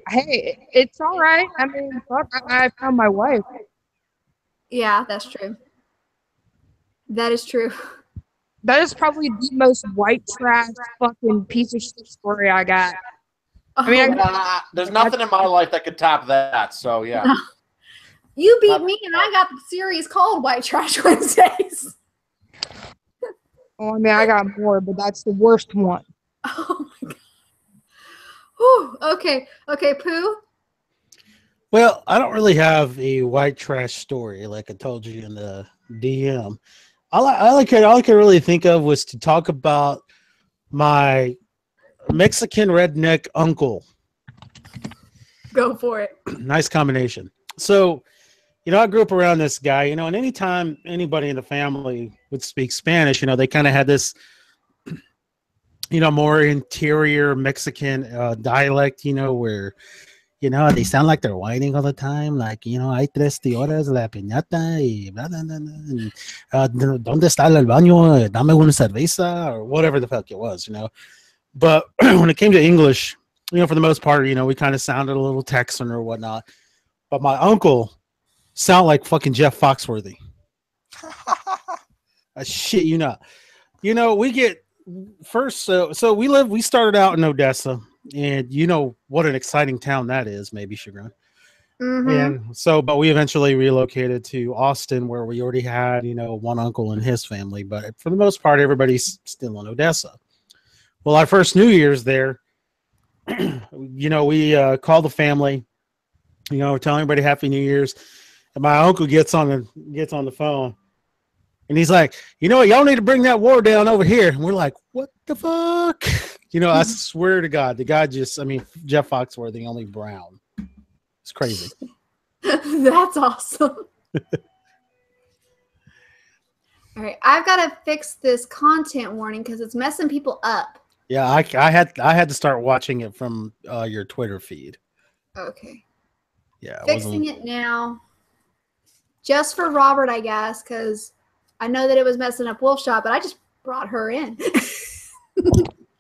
hey, it's all right. I mean, fuck, I found my wife. Yeah, that's true. That is true. That is probably the most white trash fucking piece of shit story I got. I mean, There's nothing in my life that could top that. So yeah. You beat me, and I got the series called White Trash Wednesdays. I mean, I got more, but that's the worst one. Oh my god. Whew. Okay, Pooh. Well, I don't really have a white trash story like I told you in the DM. All I could really think of was to talk about my Mexican redneck uncle. Go for it. Nice combination. So, I grew up around this guy, and anytime anybody in the family would speak Spanish, they kind of had this, more interior Mexican dialect, where, they sound like they're whining all the time. Like, hay 3 horas la piñata y blah, blah, blah, blah, and ¿dónde está el baño? Dame una cerveza, or whatever the fuck it was, But when it came to English, for the most part, we kind of sounded a little Texan or whatnot. But my uncle sound like fucking Jeff Foxworthy. I shit you not. We get first, so we started out in Odessa, and what an exciting town that is, maybe Chagrin. Mm-hmm. And so, but we eventually relocated to Austin, where we already had, one uncle and his family. But for the most part, everybody's still in Odessa. Well, our first New Year's there, we called the family, we're telling everybody Happy New Year's. And my uncle gets on the phone, and he's like, what, y'all need to bring that war down over here. And we're like, what the fuck? I swear to God, the guy Jeff Foxworthy, only brown. It's crazy. That's awesome. All right, I've got to fix this content warning because it's messing people up. Yeah, I had to start watching it from your Twitter feed. Okay. Yeah, fixing it now. Just for Robert, I guess, because I know that it was messing up Wolfshot, but I just brought her in.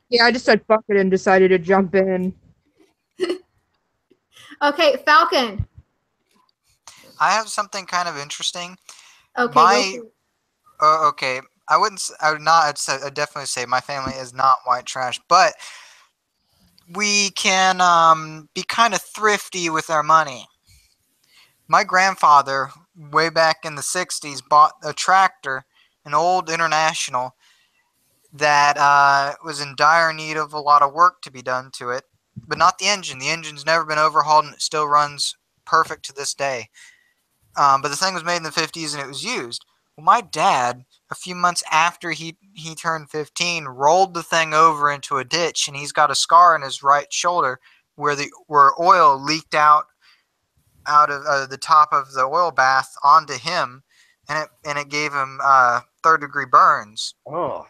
Yeah, I just said fuck it and decided to jump in. Okay, Falcon. I have something kind of interesting. Okay. Okay. I'd definitely say my family is not white trash, but we can be kind of thrifty with our money. My grandfather, way back in the 60s, bought a tractor, an old International, that was in dire need of a lot of work to be done to it, but not the engine. The engine's never been overhauled, and it still runs perfect to this day. But the thing was made in the 50s, and it was used. Well, my dad, a few months after he turned 15, rolled the thing over into a ditch, and he's got a scar in his right shoulder where oil leaked out of the top of the oil bath onto him, and it gave him 3rd-degree burns. Oh.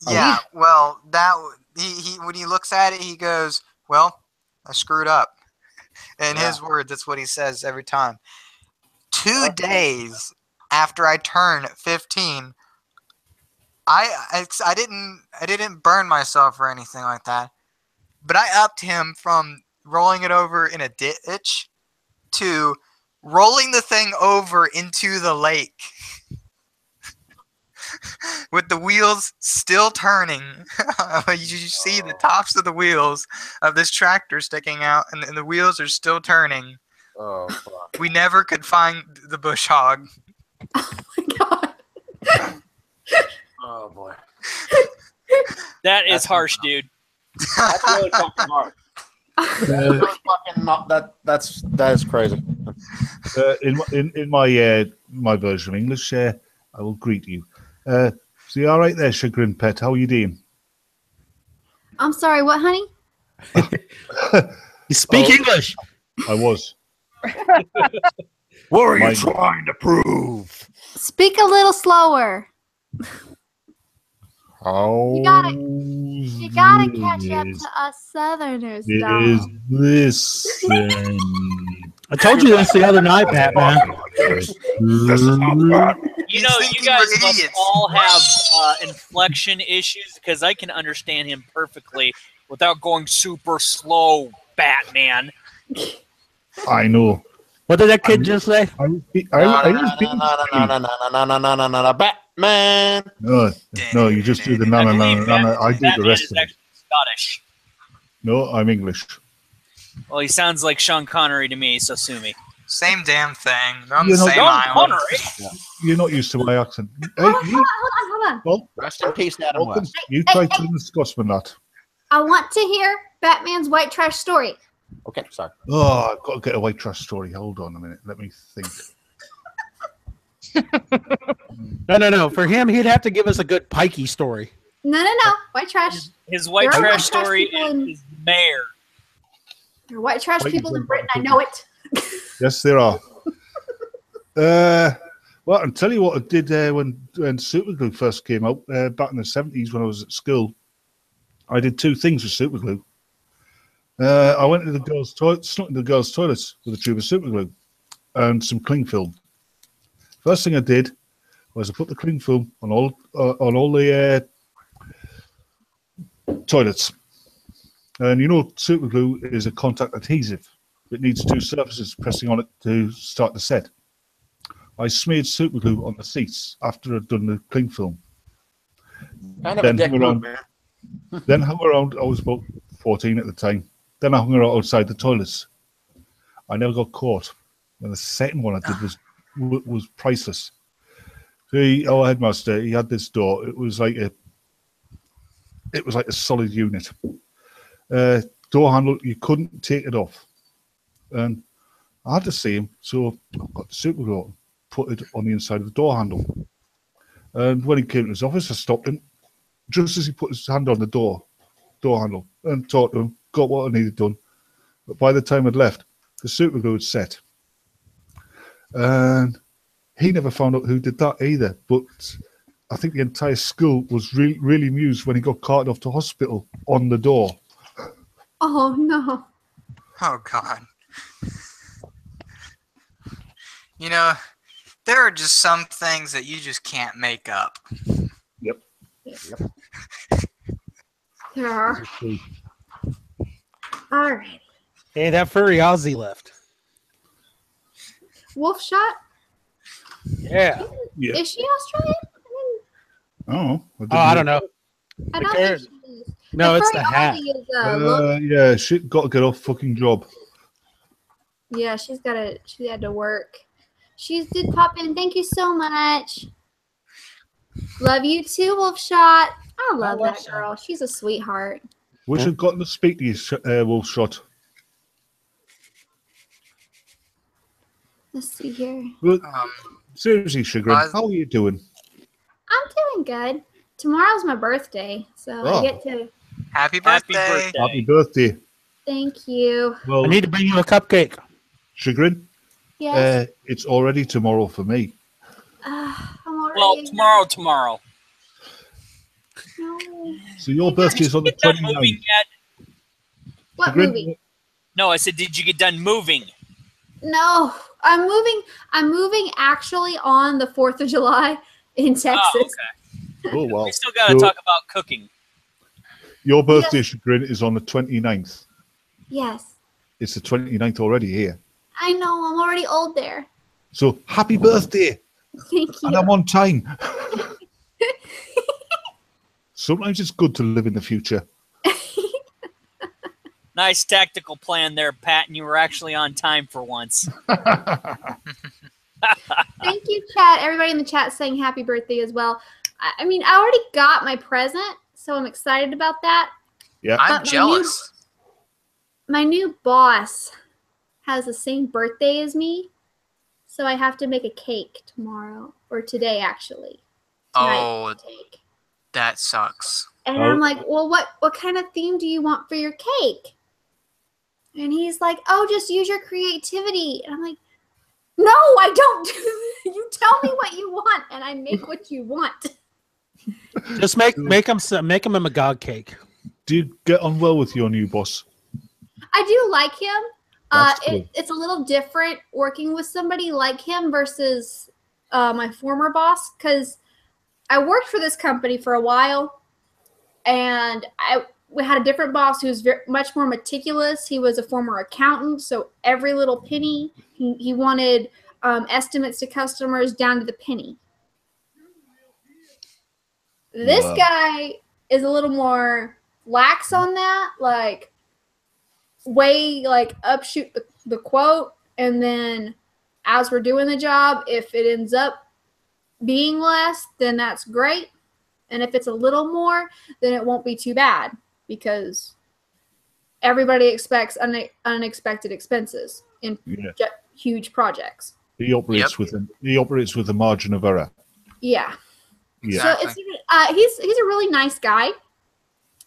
Yeah, well, he when he looks at it, he goes, "Well, I screwed up." In his words, that's what he says every time. 2 days after I turned 15, I didn't burn myself or anything like that, but I upped him from rolling it over in a ditch to rolling the thing over into the lake with the wheels still turning. You see the tops of the wheels of this tractor sticking out, and the wheels are still turning. Oh, fuck. We never could find the bush hog. Oh my god. Oh boy. That is That's harsh, dude. That's really fucking hard. That is crazy. In my version of English, I will greet you. So you all right there, Chagrin Pet? How are you doing? I'm sorry, what, honey? You speak English. I was. What are My- you trying to prove? Speak a little slower. How You gotta catch up to us Southerners, is dog. this? I told you this the other night, Batman. You know, you thinking guys we're must idiots. all have inflection issues because I can understand him perfectly without going super slow, Batman. I know. What did that kid just say? I was being No, Batman. No, you just do the I no. believe I do the Batman rest is of it. actually Scottish. No, I'm English. Well, he sounds like Sean Connery to me, so sue me. Same damn thing. They're on You the know, same Sean island. Connery? You're not used to my accent. Hey, Hold on, you, hold on. well, Rest in peace, Adam welcome. West. You try telling the Scotsman that. I want to hear Batman's white trash story. Okay, sorry. Oh, I've got to get a white trash story. Hold on a minute. Let me think. No. For him, he'd have to give us a good pikey story. No. White trash. His white There are trash white trash story people in- is mayor. There are white trash White people in people. Britain. I know it. Yes, there are. Well, I'll tell you what I did when Superglue first came out back in the 70s when I was at school. I did two things with Superglue. I went to the girls' toilet, snuck into the girls' toilets with a tube of Superglue and some cling film. First thing I did was I put the cling film on all the toilets. And you know, Superglue is a contact adhesive. It needs two surfaces pressing on it to start the set. I smeared Superglue on the seats after I'd done the cling film. Kind of Then a dick hung move, around. man. Then hung around. I was about 14 at the time. Then I hung around outside the toilets. I never got caught. And the second one I did was priceless. Our headmaster, he had this door. It was like a solid unit. Door handle, you couldn't take it off. And I had to see him, so I got the Superglue, put it on the inside of the door handle. And when he came to his office, I stopped him. Just as he put his hand on the door handle, and talked to him, got what I needed done. But by the time I'd left, the Superglue had set. And he never found out who did that either. But I think the entire school was really amused when he got carted off to hospital on the door. Oh no. Oh God. You know, there are just some things that you just can't make up. There are. All right. Hey, that furry Aussie left. Wolf shot. Yeah. Yeah. Is she Australian? I don't know. I don't Because- think she is. No, it's furry the hat. Aussie is, look, Yeah, she got to get off fucking job. yeah, she had to work. She did pop in. Thank you so much. Love you too, Wolf Shot. I love that girl. She's a sweetheart. Wish I'd gotten to speak to you, Wolf Shot. Let's see here. Well, seriously, Chagrin, Buzz. how are you doing? I'm doing good. Tomorrow's my birthday, so Oh. I get to Happy birthday. Happy birthday. Happy birthday. thank you. Well, I need to bring you a cupcake. Chagrin, Yes. it's already tomorrow for me. I'm already Well, tomorrow. No. So your birthday is on the Get done 29th. moving yet? What Chagrin, movie? No, I said, did you get done moving? No, I'm moving. I'm moving actually on the 4th of July in Texas. Oh, okay. Oh, wow. We still got to So talk about cooking. your birthday, Chagrin, is on the 29th. Yes, It's the 29th already here. I know. I'm already old there. So happy birthday. Thank And you. I'm on time. Sometimes it's good to live in the future. Nice tactical plan there, Pat, and you were actually on time for once. Thank you, chat. Everybody in the chat saying happy birthday as well. I mean, I already got my present, so I'm excited about that. Yeah. I'm But jealous. My new boss has the same birthday as me, so I have to make a cake tomorrow, or today actually. Tonight, Oh, cake. that sucks. And Oh. I'm like, well, what kind of theme do you want for your cake? And he's like, oh, just use your creativity. And I'm like, no, I don't. You tell me what you want, and I make what you want. Just make him a Magog cake. Do you get on well with your new boss? I do like him. That's cool. It's a little different working with somebody like him versus my former boss, because I worked for this company for a while, and we had a different boss who was much more meticulous. He was a former accountant, so every little penny, he wanted estimates to customers down to the penny. This Wow. guy is a little more lax on that, like way like upshoot the quote, and then as we're doing the job, if it ends up being less, then that's great. And if it's a little more, then it won't be too bad, because everybody expects unexpected expenses in huge projects. He operates with a margin of error. Yeah. Yeah. So he's a really nice guy.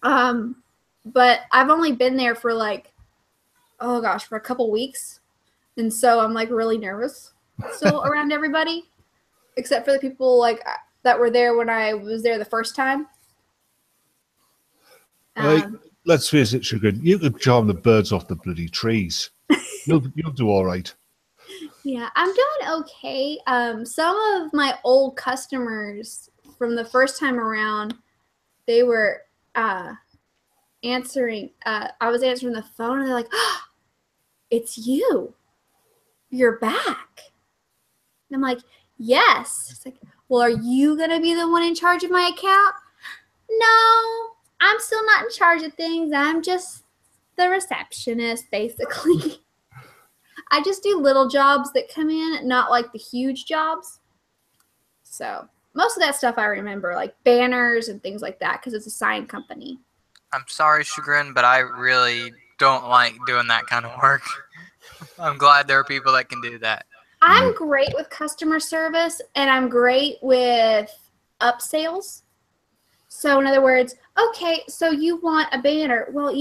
But I've only been there for for a couple weeks, and so I'm like really nervous still around everybody, except for the people that were there when I was there the first time. Let's face it, Sugar. You could charm the birds off the bloody trees. You'll do all right. Yeah, I'm doing okay. Some of my old customers from the first time around, they were answering. I was answering the phone, and they're like, oh, "It's you. You're back." And I'm like, "Yes." It's like, "Well, are you gonna be the one in charge of my account?" "No, I'm still not in charge of things. I'm just the receptionist, basically." I just do little jobs that come in, not like the huge jobs. So most of that stuff I remember, like banners and things like that, because it's a sign company. I'm sorry, Chagrin, but I really don't like doing that kind of work. I'm glad there are people that can do that. I'm great with customer service, and I'm great with upsells. So in other words, okay, so you want a banner. Well,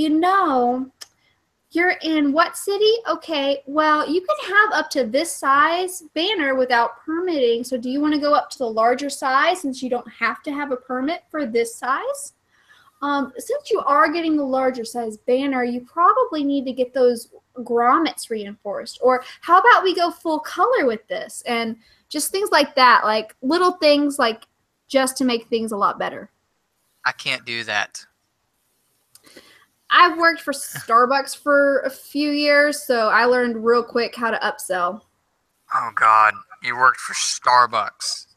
you're in what city? Okay, well, you can have up to this size banner without permitting. So do you want to go up to the larger size since you don't have to have a permit for this size? Since you are getting the larger size banner, you probably need to get those grommets reinforced. Or how about we go full color with this? And just things like that, like little things like just to make things a lot better. I can't do that. I've worked for Starbucks for a few years, so I learned real quick how to upsell. Oh, God. You worked for Starbucks.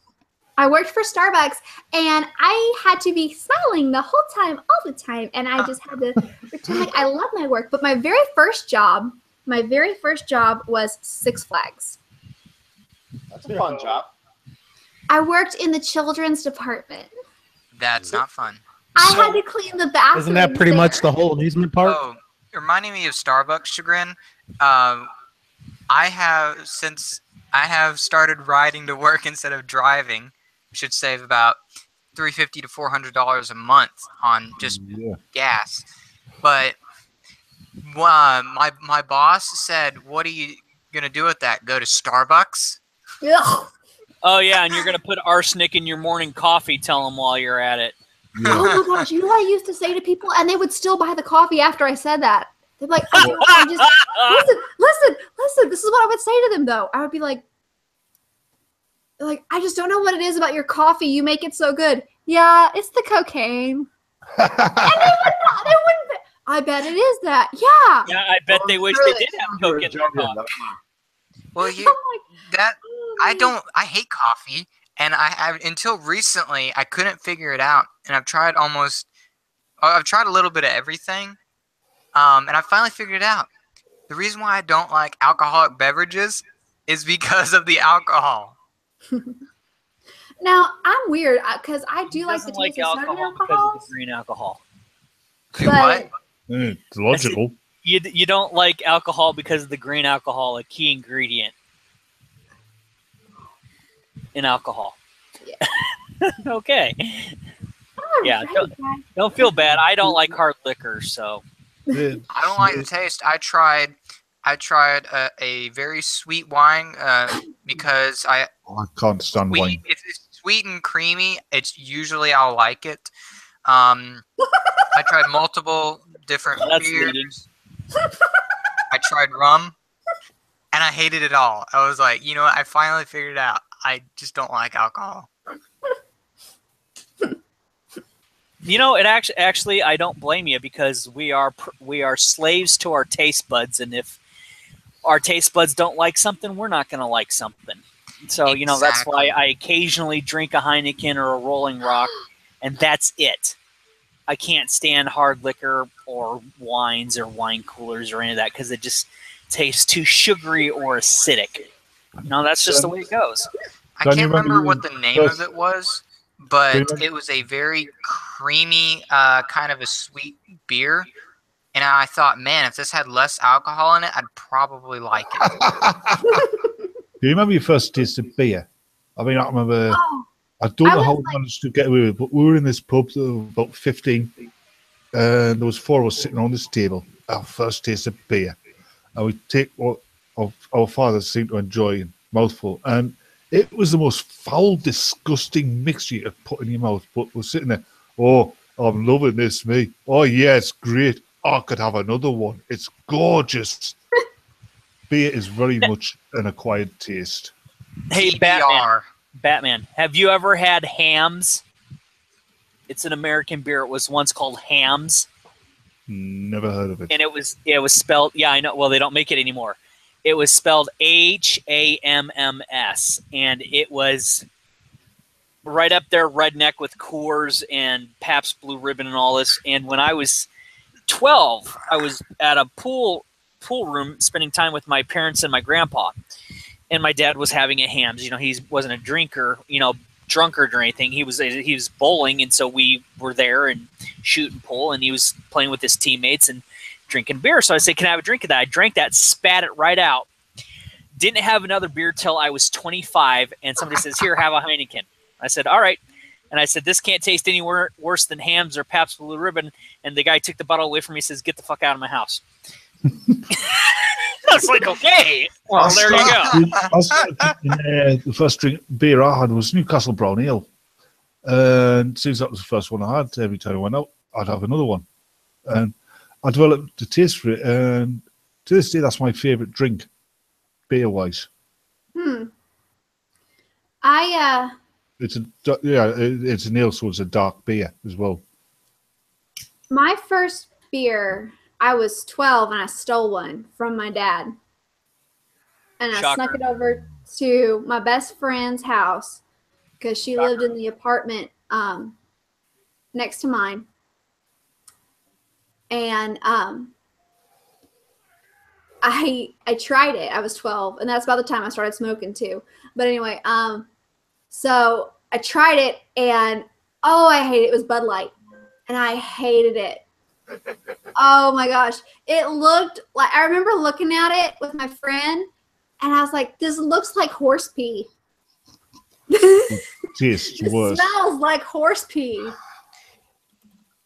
I worked for Starbucks, and I had to be smiling the whole time, all the time, and I just had to pretend like I love my work. But my very first job was Six Flags. That's a fun job. I worked in the children's department. That's not fun. I had to clean the bathroom. Isn't that pretty much the whole amusement park? Oh, reminding me of Starbucks, Chagrin. Since I have started riding to work instead of driving, I should save about $350 to $400 a month on just gas. But my boss said, "What are you gonna do with that? Go to Starbucks?" Ugh. Oh yeah, and you're gonna put arsenic in your morning coffee. Tell them while you're at it. Oh my gosh, you know what I used to say to people, and they would still buy the coffee after I said that. They'd be like, listen, this is what I would say to them though. I would be like, I just don't know what it is about your coffee. You make it so good. Yeah, it's the cocaine. And they wouldn't. I bet it is that. Yeah. Yeah, I bet they wish they did have coke in their coffee. Well, I hate coffee. And I until recently, I couldn't figure it out. And I've tried a little bit of everything. And I finally figured it out. The reason why I don't like alcoholic beverages is because of the alcohol. Now I'm weird because I do like the Doesn't taste like of certain alcohol because of alcohols, the green alcohol. Do but what? It's logical. You don't like alcohol because of the green alcohol, a key ingredient in alcohol. Yeah. Okay. Yeah, Alright, guys. Don't feel bad. I don't like hard liquor, so I don't like the taste. I tried a very sweet wine because I can't stand wine. if it's sweet and creamy, it's usually I'll like it. I tried multiple different that's leading. beers. I tried rum, and I hated it all. I was like, you know what? I finally figured it out. I just don't like alcohol. You know, it actually I don't blame you because we are slaves to our taste buds, and if our taste buds don't like something, we're not going to like something. So you know that's why I occasionally drink a Heineken or a Rolling Rock, and that's it. I can't stand hard liquor or wines or wine coolers or any of that because it just tastes too sugary or acidic. No, that's just the way it goes. I Don't you can't remember remember what the name of first- it was, Do but you remember- it was a very creamy, kind of a sweet beer. And I thought, man, if this had less alcohol in it, I'd probably like it. Do you remember your first taste of beer? I mean, I remember. Oh, I don't I know was how we managed to get away with it, but we were in this pub, about 15, and there was 4 of us sitting on this table. Our first taste of beer, and we take what our fathers seemed to enjoy, a mouthful, and it was the most foul, disgusting mixture you could put in your mouth. But we're sitting there, oh, I'm loving this, me. Oh yeah, it's great. I could have another one. It's gorgeous. Beer is very much an acquired taste. Hey, TBR. Batman, have you ever had Hams? It's an American beer. It was once called Hams, Never heard of it. and it was spelled. Yeah, I know. Well, they don't make it anymore. It was spelled HAMMS, and it was right up there, redneck with Coors and Pabst Blue Ribbon and all this. And when I was 12, I was at a pool room spending time with my parents and my grandpa, and my dad was having a Hams. You know, he wasn't a drinker, drunkard or anything. He was bowling, and so we were there and shooting pool, and he was playing with his teammates and drinking beer. So I said, "Can I have a drink of that?" I drank that, spat it right out. Didn't have another beer till I was 25, and somebody says, "Here, have a Heineken." I said, "All right." And I said, "This can't taste any worse than Hams or Pabst Blue Ribbon." And the guy took the bottle away from me and says, "Get the fuck out of my house." I was like, okay. Well, there you go. The first beer I had was Newcastle Brown Ale. And since that was the first one I had, every time I went out, I'd have another one. And I developed a taste for it. And to this day, that's my favourite drink, beer-wise. It's it's an ale, so it's a dark beer as well. my first beer, I was 12 and I stole one from my dad. And I Shocker. snuck it over to my best friend's house because she lived in the apartment next to mine. And I tried it. I was 12, and that's about the time I started smoking too. But anyway, so I tried it, and oh, I hated it. It was Bud Light, and I hated it. Oh my gosh. It looked like, I remember looking at it with my friend, and I was like, this looks like horse pee. Tastes It worse. smells like horse pee.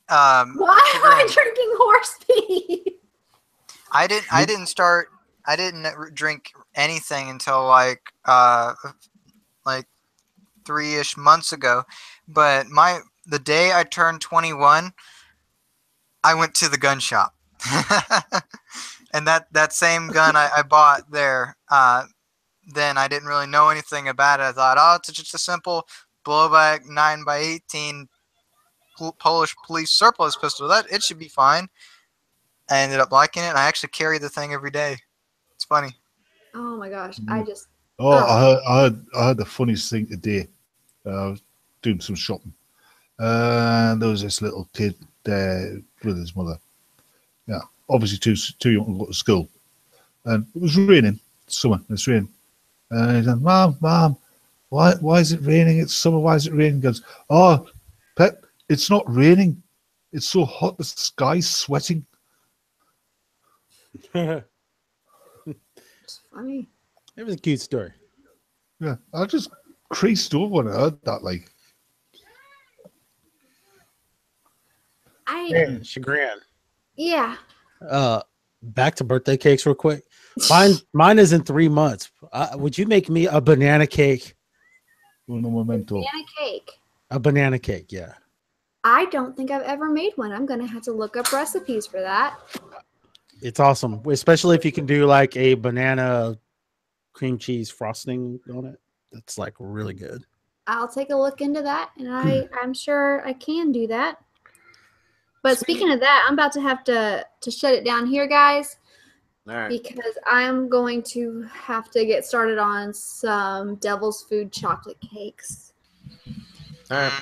Why am I drinking horse pee? I didn't drink anything until like 3-ish months ago. But the day I turned 21, I went to the gun shop. And that same gun I bought there, then I didn't really know anything about it. I thought, oh, it's just a simple blowback 9x18 Polish police surplus pistol. It should be fine. I ended up liking it, and I actually carry the thing every day. It's funny. Oh my gosh. I just. I heard the funniest thing today. I was doing some shopping, and there was this little kid there with his mother. Yeah, obviously too young to go to school, and it was raining. Summer, it's raining, and he said, "Mom, Why is it raining? It's summer. Why is it raining? He goes, oh, Pet, it's not raining. It's so hot. The sky's sweating. It It's funny. was a cute story. Yeah, I just creased over when I heard that. Like, Chagrin. Yeah. Back to birthday cakes real quick. Mine is in 3 months. Would you make me a banana cake? uno momento. Banana cake. A banana cake, yeah. I don't think I've ever made one. I'm gonna have to look up recipes for that. It's awesome, especially if you can do like a banana cream cheese frosting on it. That's like really good. I'll take a look into that, and I'm sure I can do that. But speaking of that, I'm about to have to shut it down here, guys, All right. because I'm going to have to get started on some Devil's Food chocolate cakes. All right.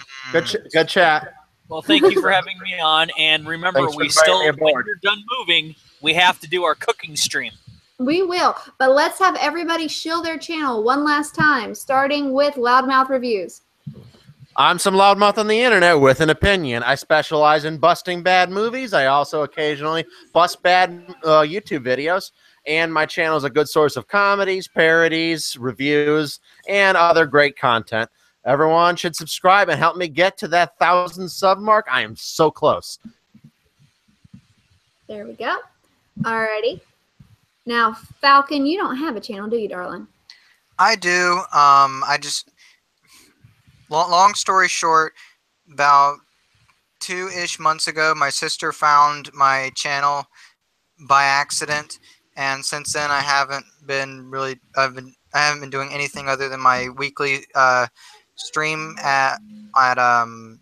Good chat. Well, thank you for having me on. And remember, Thanks for we inviting still, me when aboard. you're done moving, we have to do our cooking stream. We will, but let's have everybody shill their channel one last time, starting with Loudmouth Reviews. I'm some loudmouth on the internet with an opinion. I specialize in busting bad movies. I also occasionally bust bad YouTube videos. And my channel is a good source of comedies, parodies, reviews, and other great content. Everyone should subscribe and help me get to that 1,000 sub mark. I am so close. There we go. Alrighty. Now, Falcon, you don't have a channel, do you, darling? I do. I just long story short, about 2-ish months ago, my sister found my channel by accident, and since then I haven't been doing anything other than my weekly stream on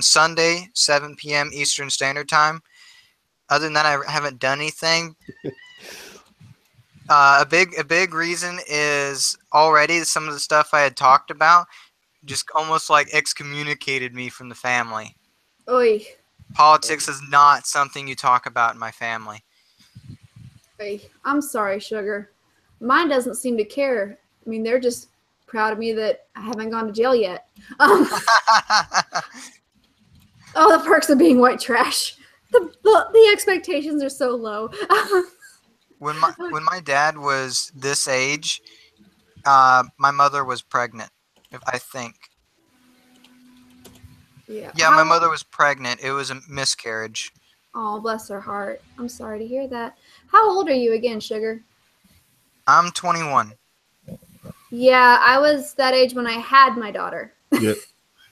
Sunday, 7 p.m. Eastern Standard Time. Other than that, I haven't done anything. A big reason is already some of the stuff I had talked about just almost like excommunicated me from the family. Oy. Politics is not something you talk about in my family. Oy. I'm sorry, Sugar. Mine doesn't seem to care. I mean, they're just proud of me that I haven't gone to jail yet. Oh, the perks of being white trash. The expectations are so low. When my dad was this age, my mother was pregnant. I think. Yeah. Yeah, my mother was pregnant. It was a miscarriage. Oh, bless her heart. I'm sorry to hear that. How old are you again, Sugar? I'm 21. Yeah, I was that age when I had my daughter. Yeah.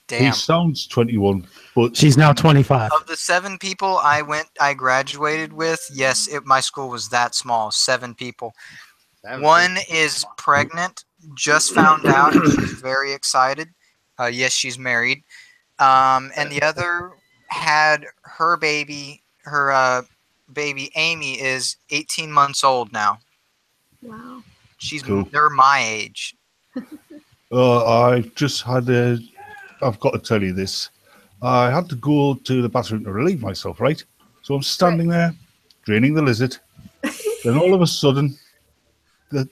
He Damn. sounds 21, but She's now 25. Of the 7 people I graduated with, yes, my school was that small. 7 people. 1 is pregnant, just found out. She's very excited. Yes, she's married. And the other had her baby. Her baby Amy is 18 months old now. Wow. Cool. They're my age. I just had I've got to tell you this. I had to go to the bathroom to relieve myself, right? So I'm standing there, draining the lizard. Then all of a sudden, there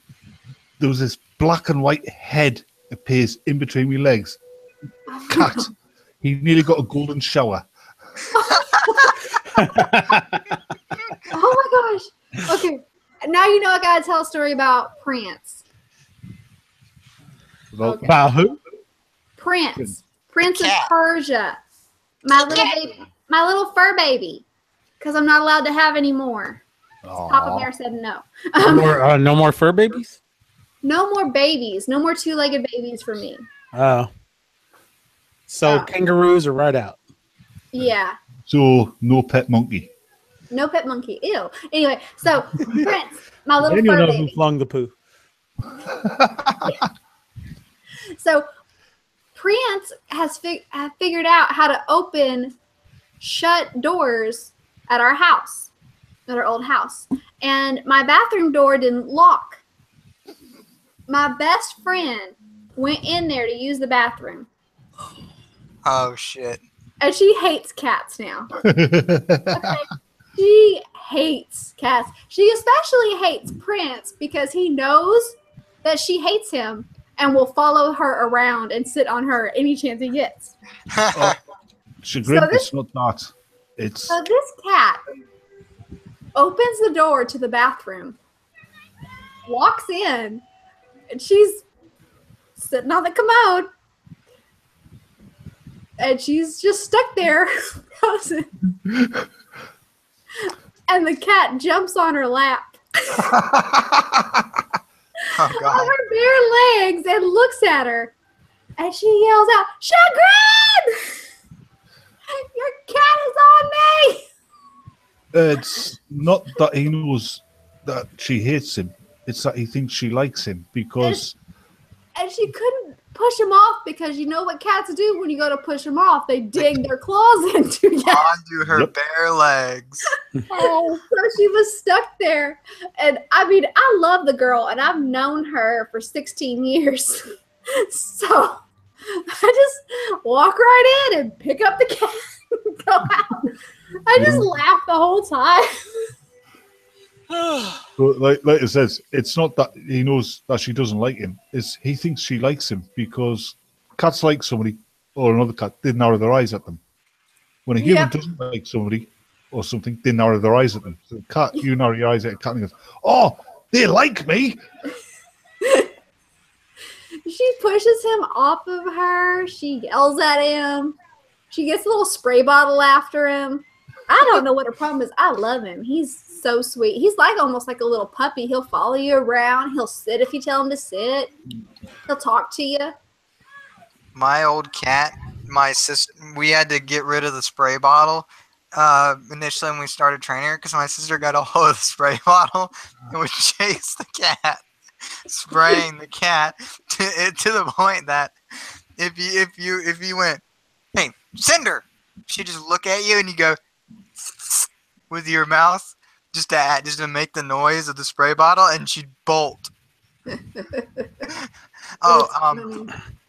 was this black and white head appears in between my legs. Cat. He nearly got a golden shower. Oh my gosh. Okay. Now you know I gotta tell a story about Prince. Well, Okay. About who? Prince of Persia. My little fur baby. Because I'm not allowed to have any more. Papa Bear said no. No more fur babies? No more babies. No more two-legged babies for me. Oh. So kangaroos are right out. Yeah. So no pet monkey. No pet monkey. Ew. Anyway, so Prince, my little Then you fur know baby. who flung the poo. So Prince has figured out how to open shut doors at our house, at our old house. And my bathroom door didn't lock. My best friend went in there to use the bathroom. Oh shit. And she hates cats now. Okay? She hates cats. She especially hates Prince because he knows that she hates him and will follow her around and sit on her any chance he gets. Chagrin, So this- it's not that. It's So this cat opens the door to the bathroom, walks in, and she's sitting on the commode. And she's just stuck there. And the cat jumps on her lap Oh on god. her bare legs and looks at her. And she yells out, "Chagrin! Your cat is on me!" it's not that he knows that she hates him. It's that he thinks she likes him because And she couldn't push him off because you know what cats do when you go to push them off? They dig their claws into you. Onto her Yep. bare legs. So she was stuck there. And I mean, I love the girl and I've known her for 16 years. So I just walk right in and pick up the cat and go out. I just laugh the whole time. But like it says, it's not that he knows that she doesn't like him. It's he thinks she likes him because cats like somebody or another cat, they narrow their eyes at them. When a human Yep. doesn't like somebody or something, they narrow their eyes at them. So cat, you narrow your eyes at a cat and goes, "Oh, they like me." She pushes him off of her. She yells at him. She gets a little spray bottle after him. I don't know what her problem is. I love him. He's so sweet. He's like almost like a little puppy. He'll follow you around. He'll sit if you tell him to sit. He'll talk to you. My old cat, my sister, we had to get rid of the spray bottle initially when we started training her because my sister got a hold of the spray bottle and would chase the cat, spraying the cat to the point that if you went, "Hey, Cinder," she'd just look at you and you go with your mouth just to make the noise of the spray bottle, and she'd bolt.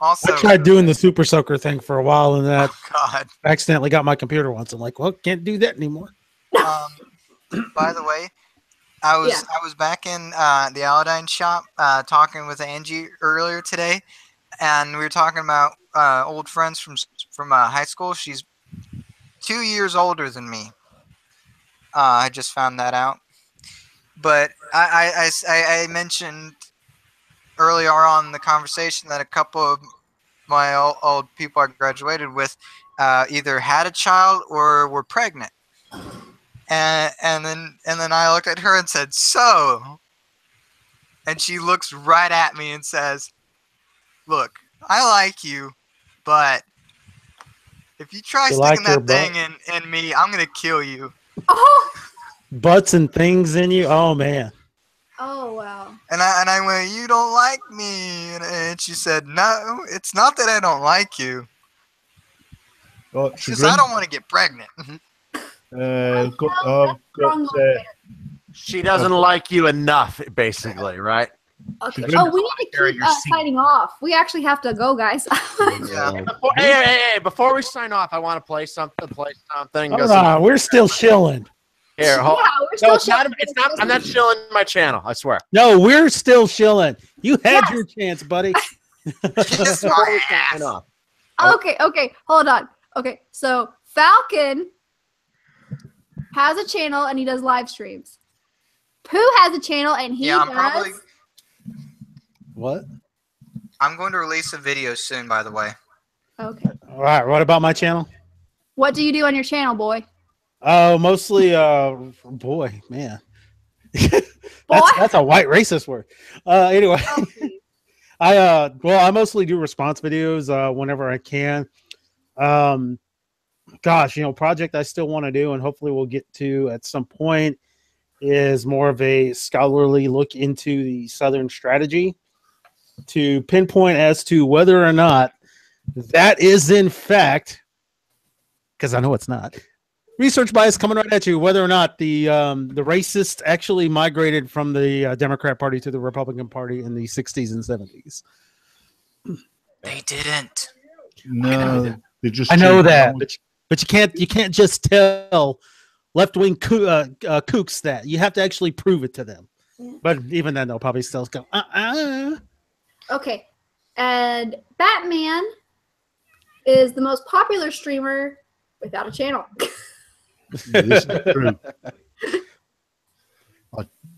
Also, I tried doing the super soaker thing for a while, and that God. accidentally got my computer once. I'm like, well, can't do that anymore. By the way, I was back in the Aladdin shop talking with Angie earlier today, and we were talking about old friends from high school. She's 2 years older than me. I just found that out. But I mentioned earlier on in the conversation that a couple of my old people I graduated with either had a child or were pregnant. And then I looked at her and said, "So?" And she looks right at me and says, "Look, I like you, but if you try You sticking like your that thing in me, I'm gonna kill you." Oh, Butts and things in you. Oh man. oh wow. And I went, "You don't like me," and she said, "No, it's not that I don't like you. Oh, It's just Chagrin, I don't want to get pregnant." She doesn't like you enough, basically, right? Okay. Chagrin- Oh, we need to Carry keep your seat. signing off. We actually have to go, guys. Yeah. Hey, before we sign off, I want to play something. Hold on, we're still shilling. Here, hold. Yeah, we're still No, it's not. showing It's not. I'm not shilling my channel. I swear. No, we're still shilling. You had Yes. your chance, buddy. Kiss Before my we ass. sign off. Okay, hold on. Okay, so Falcon has a channel and he does live streams. Pooh has a channel and he Yeah, does. What? I'm going to release a video soon, by the way. Okay. All right. What about my channel? What do you do on your channel, boy? Oh, mostly. Boy, man. Boy. That's a white racist word. Anyway. Oh, please. I mostly do response videos whenever I can. Project I still want to do and hopefully we'll get to at some point is more of a scholarly look into the Southern strategy to pinpoint as to whether or not that is in fact, because I know it's not, research bias coming right at you, whether or not the racists actually migrated from the Democrat Party to the Republican Party in the 60s and 70s. They didn't. No, they just. I know changed the that, language. but you can't just tell left-wing kooks that. You have to actually prove it to them. But even then, they'll probably still go, Okay. And Batman is the most popular streamer without a channel. This is true.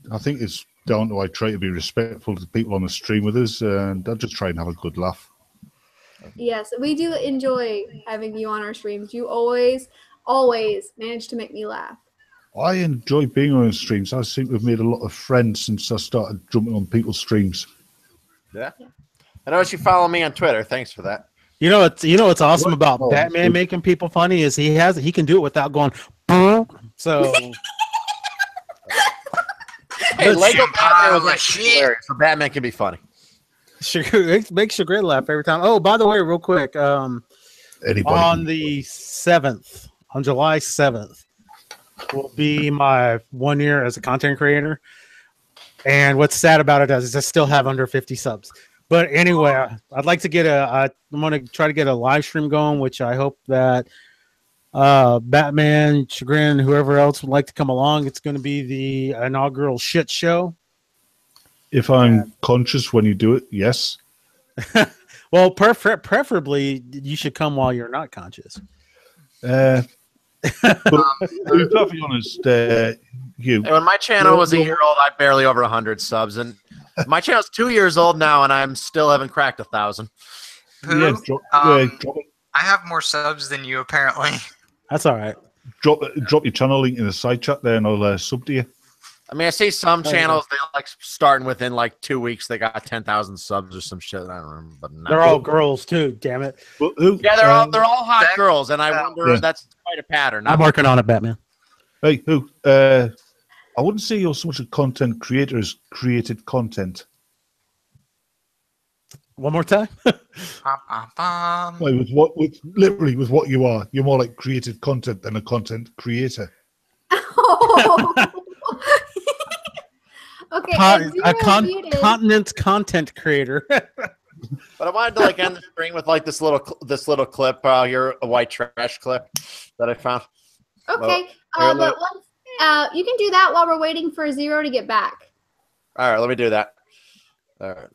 I think it's down to I try to be respectful to people on the stream with us, and I just try and have a good laugh. Yes, we do enjoy having you on our streams. You always manage to make me laugh. I enjoy being on streams. I seem to have made a lot of friends since I started jumping on people's streams. Yeah. I noticed you follow me on Twitter. Thanks for that. You know what's awesome about Batman making people funny is he can do it without going boom. So hey, Lego Batman was actually hilarious. So Batman can be funny. It makes Chagrin laugh every time. Oh, by the way, real quick, on the 7th, on July 7th, will be my 1 year as a content creator. And what's sad about it is I still have under 50 subs. But anyway, I'd like to get I'm going to try to get a live stream going, which I hope that Batman, Chagrin, whoever else would like to come along. It's going to be the inaugural shit show. If I'm conscious when you do it, yes. Well, preferably you should come while you're not conscious. But to be perfectly honest, when my channel was a year old, I barely over 100 subs, and my channel's 2 years old now, and I'm still haven't cracked 1,000. I have more subs than you, apparently. That's all right. Drop your channel link in the side chat there, and I'll sub to you. I mean, I see some channels they like starting within like 2 weeks. They got 10,000 subs or some shit. I don't remember, but they're all girls too. Damn it! Yeah, they're all hot girls, and I wonder if that's quite a pattern. I'm working on it, Batman. Hey, I wouldn't say you're so much a content creator as created content. One more time. With what you are, you're more like created content than a content creator. Okay, continent content creator. But I wanted to like end the stream with like this little clip here, a white trash clip that I found. Okay, but once, you can do that while we're waiting for Zero to get back. All right, let me do that. All right.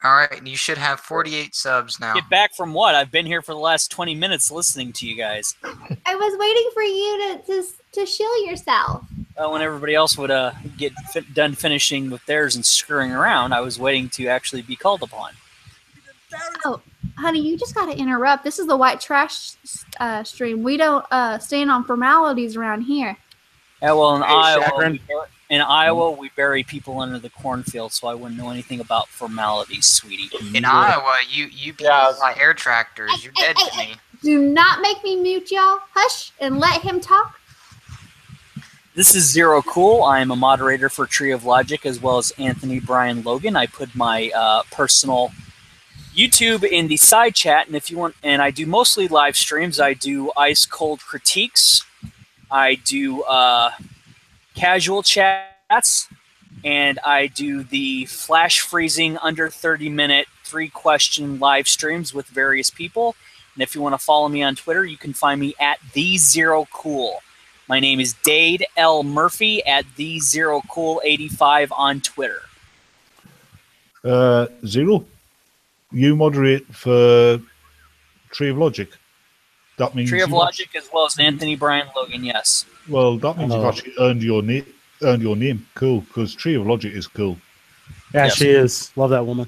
All right, you should have 48 subs now. Get back from what? I've been here for the last 20 minutes listening to you guys. I was waiting for you to shill yourself. When everybody else would get done finishing with theirs and screwing around, I was waiting to actually be called upon. Oh, honey, you just got to interrupt. This is the white trash stream. We don't stand on formalities around here. Yeah, well, in Iowa, we bury people under the cornfield, so I wouldn't know anything about formalities, sweetie. In Iowa, you people fly air tractors. You're dead to me. Do not make me mute y'all. Hush and let him talk. This is Zero Cool. I am a moderator for Tree of Logic as well as Anthony Brian Logan. I put my personal YouTube in the side chat, and if you want, and I do mostly live streams. I do ice cold critiques. I do casual chats, and I do the flash freezing under 30-minute 3-question live streams with various people. And if you want to follow me on Twitter, you can find me at @TheZeroCool. My name is Dade L. Murphy at @TheZeroCool85 on Twitter. Zero, you moderate for Tree of Logic. That means Tree of Logic as well as Anthony Brian Logan. Yes. Well, that means you've actually earned your name. Cool, because Tree of Logic is cool. Yeah, yes. She is. Love that woman.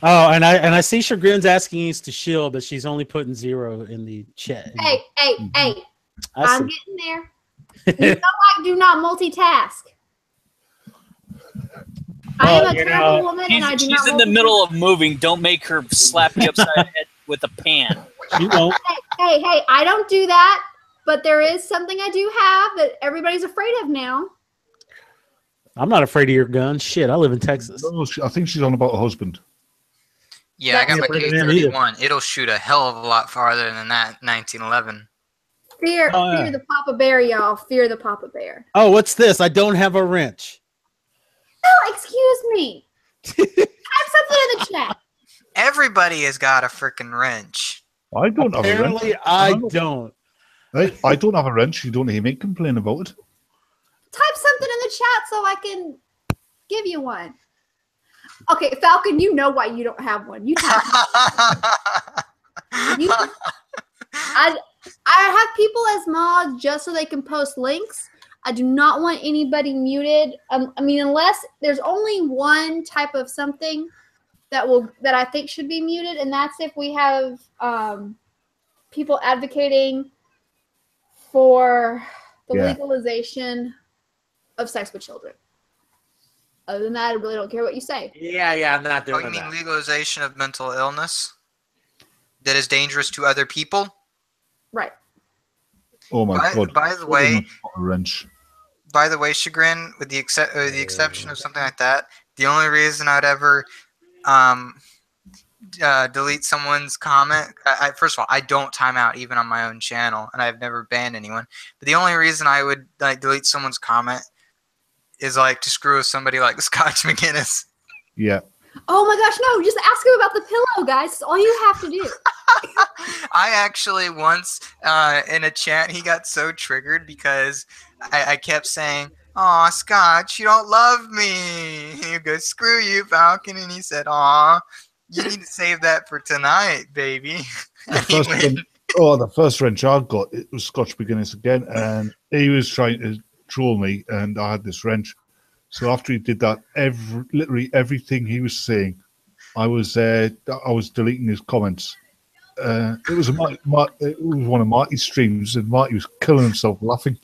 Oh, and I see Chagrin's asking us to shield, but she's only putting 0 in the chat. Hey! I'm getting there. You know I do not multitask. I am a terrible woman, and I do not. She's in the middle of moving. Don't make her slap you upside the head with a pan. She won't. Hey! I don't do that. But there is something I do have that everybody's afraid of now. I'm not afraid of your gun. Shit, I live in Texas. No, I think she's on about her husband. Yeah, I got my K31. It'll shoot a hell of a lot farther than that 1911. Fear the Papa Bear, y'all. Fear the Papa Bear. Oh, what's this? I don't have a wrench. Oh, excuse me. Type something in the chat. Everybody has got a freaking wrench. I don't have a wrench. Apparently, I don't. I don't have a wrench. You don't hear me complain about it. Type something in the chat so I can give you one. Okay, Falcon, you know why you don't have one. You tell me. I have people as mods just so they can post links. I do not want anybody muted. I mean, unless there's only one type of something that I think should be muted, and that's if we have people advocating for the legalization of sex with children. Other than that, I really don't care what you say. Yeah, I'm not doing You mean that. legalization of mental illness that is dangerous to other people? Right. Oh my God! By the way, a wrench. By the way, Chagrin, with the exception of something like that, the only reason I'd ever delete someone's comment, first of all, I don't time out even on my own channel, and I've never banned anyone. But the only reason I would delete someone's comment is like to screw with somebody like Scotch McGinnis. Yeah. Oh my gosh, no, just ask him about the pillow, guys. That's all you have to do. I actually once, in a chat, he got so triggered because I kept saying, "Aw, Scotch, you don't love me." He goes, "Screw you, Falcon." And he said, "Aw, you need to save that for tonight, baby." The first wrench I got, it was Scotch McGinnis again, and he was trying to troll me, and I had this wrench. So after he did that, literally everything he was saying, I was deleting his comments. It was one of Marty's streams, and Marty was killing himself laughing.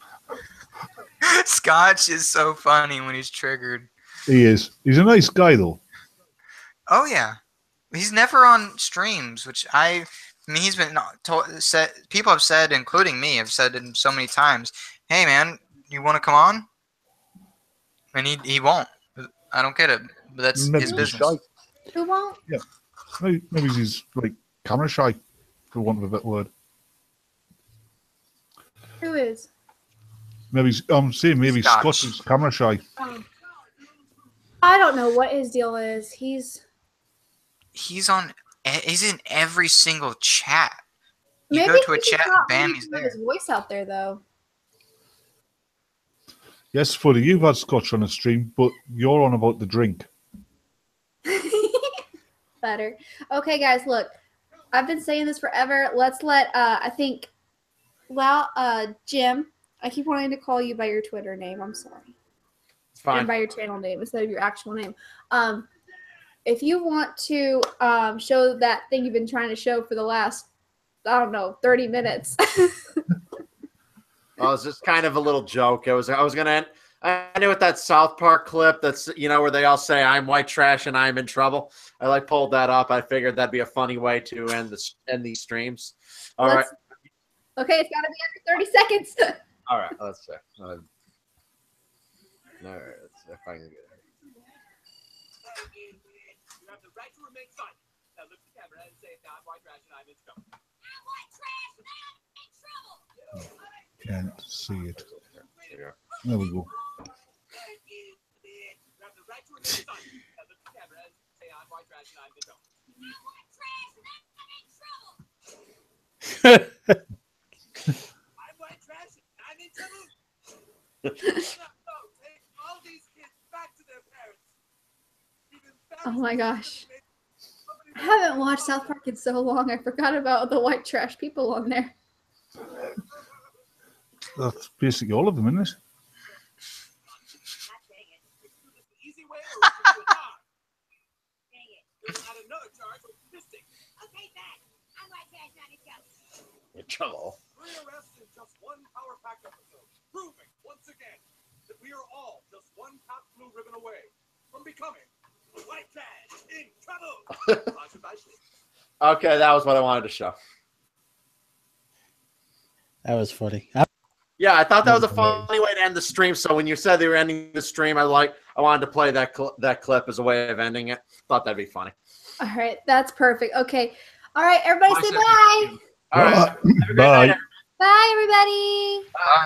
Scotch is so funny when he's triggered. He is. He's a nice guy, though. Oh yeah, he's never on streams, which I mean, he's been said. People have said, including me, have said it so many times. Hey man, you want to come on? And he won't. I don't get it. But that's his business. Shy. Who won't? Yeah. Maybe he's like camera shy, for want of a better word. Who is? Maybe I'm saying maybe Scotch is camera shy. I don't know what his deal is. He's in every single chat. You maybe go to a chat and bam, he's have there. his voice out there though. Yes, Fuddy, you've had Scotch on a stream, but you're on about the drink. Better. Okay, guys, look. I've been saying this forever. Let's let Jim. I keep wanting to call you by your Twitter name. I'm sorry. It's fine. And by your channel name instead of your actual name. If you want to show that thing you've been trying to show for the last, 30 minutes. Well, it's just kind of a little joke. I was gonna end it with that South Park clip that's where they all say I'm white trash and I'm in trouble. I pulled that up. I figured that'd be a funny way to end these streams. All right. Okay, it's gotta be under 30 seconds. All right, let's see. All right, let's see if I can get it. You have the right to remain silent. Now look at the camera and say I'm white trash and I'm in trouble. I'm white trash and I'm in trouble. Can't see it. There we go. Oh my gosh. I haven't watched South Park in so long. I forgot about the white trash people on there. That's basically all of them, isn't it? In trouble. 3 arrests in just one Power Pack episode, proving once again that we are all just one top blue ribbon away from becoming white trash in trouble. Okay, that was what I wanted to show. That was funny. Yeah, I thought that was a funny way to end the stream. So when you said they were ending the stream, I wanted to play that clip as a way of ending it. Thought that'd be funny. All right, that's perfect. Okay. All right, everybody say bye. All right. Bye. Bye, everybody. Bye.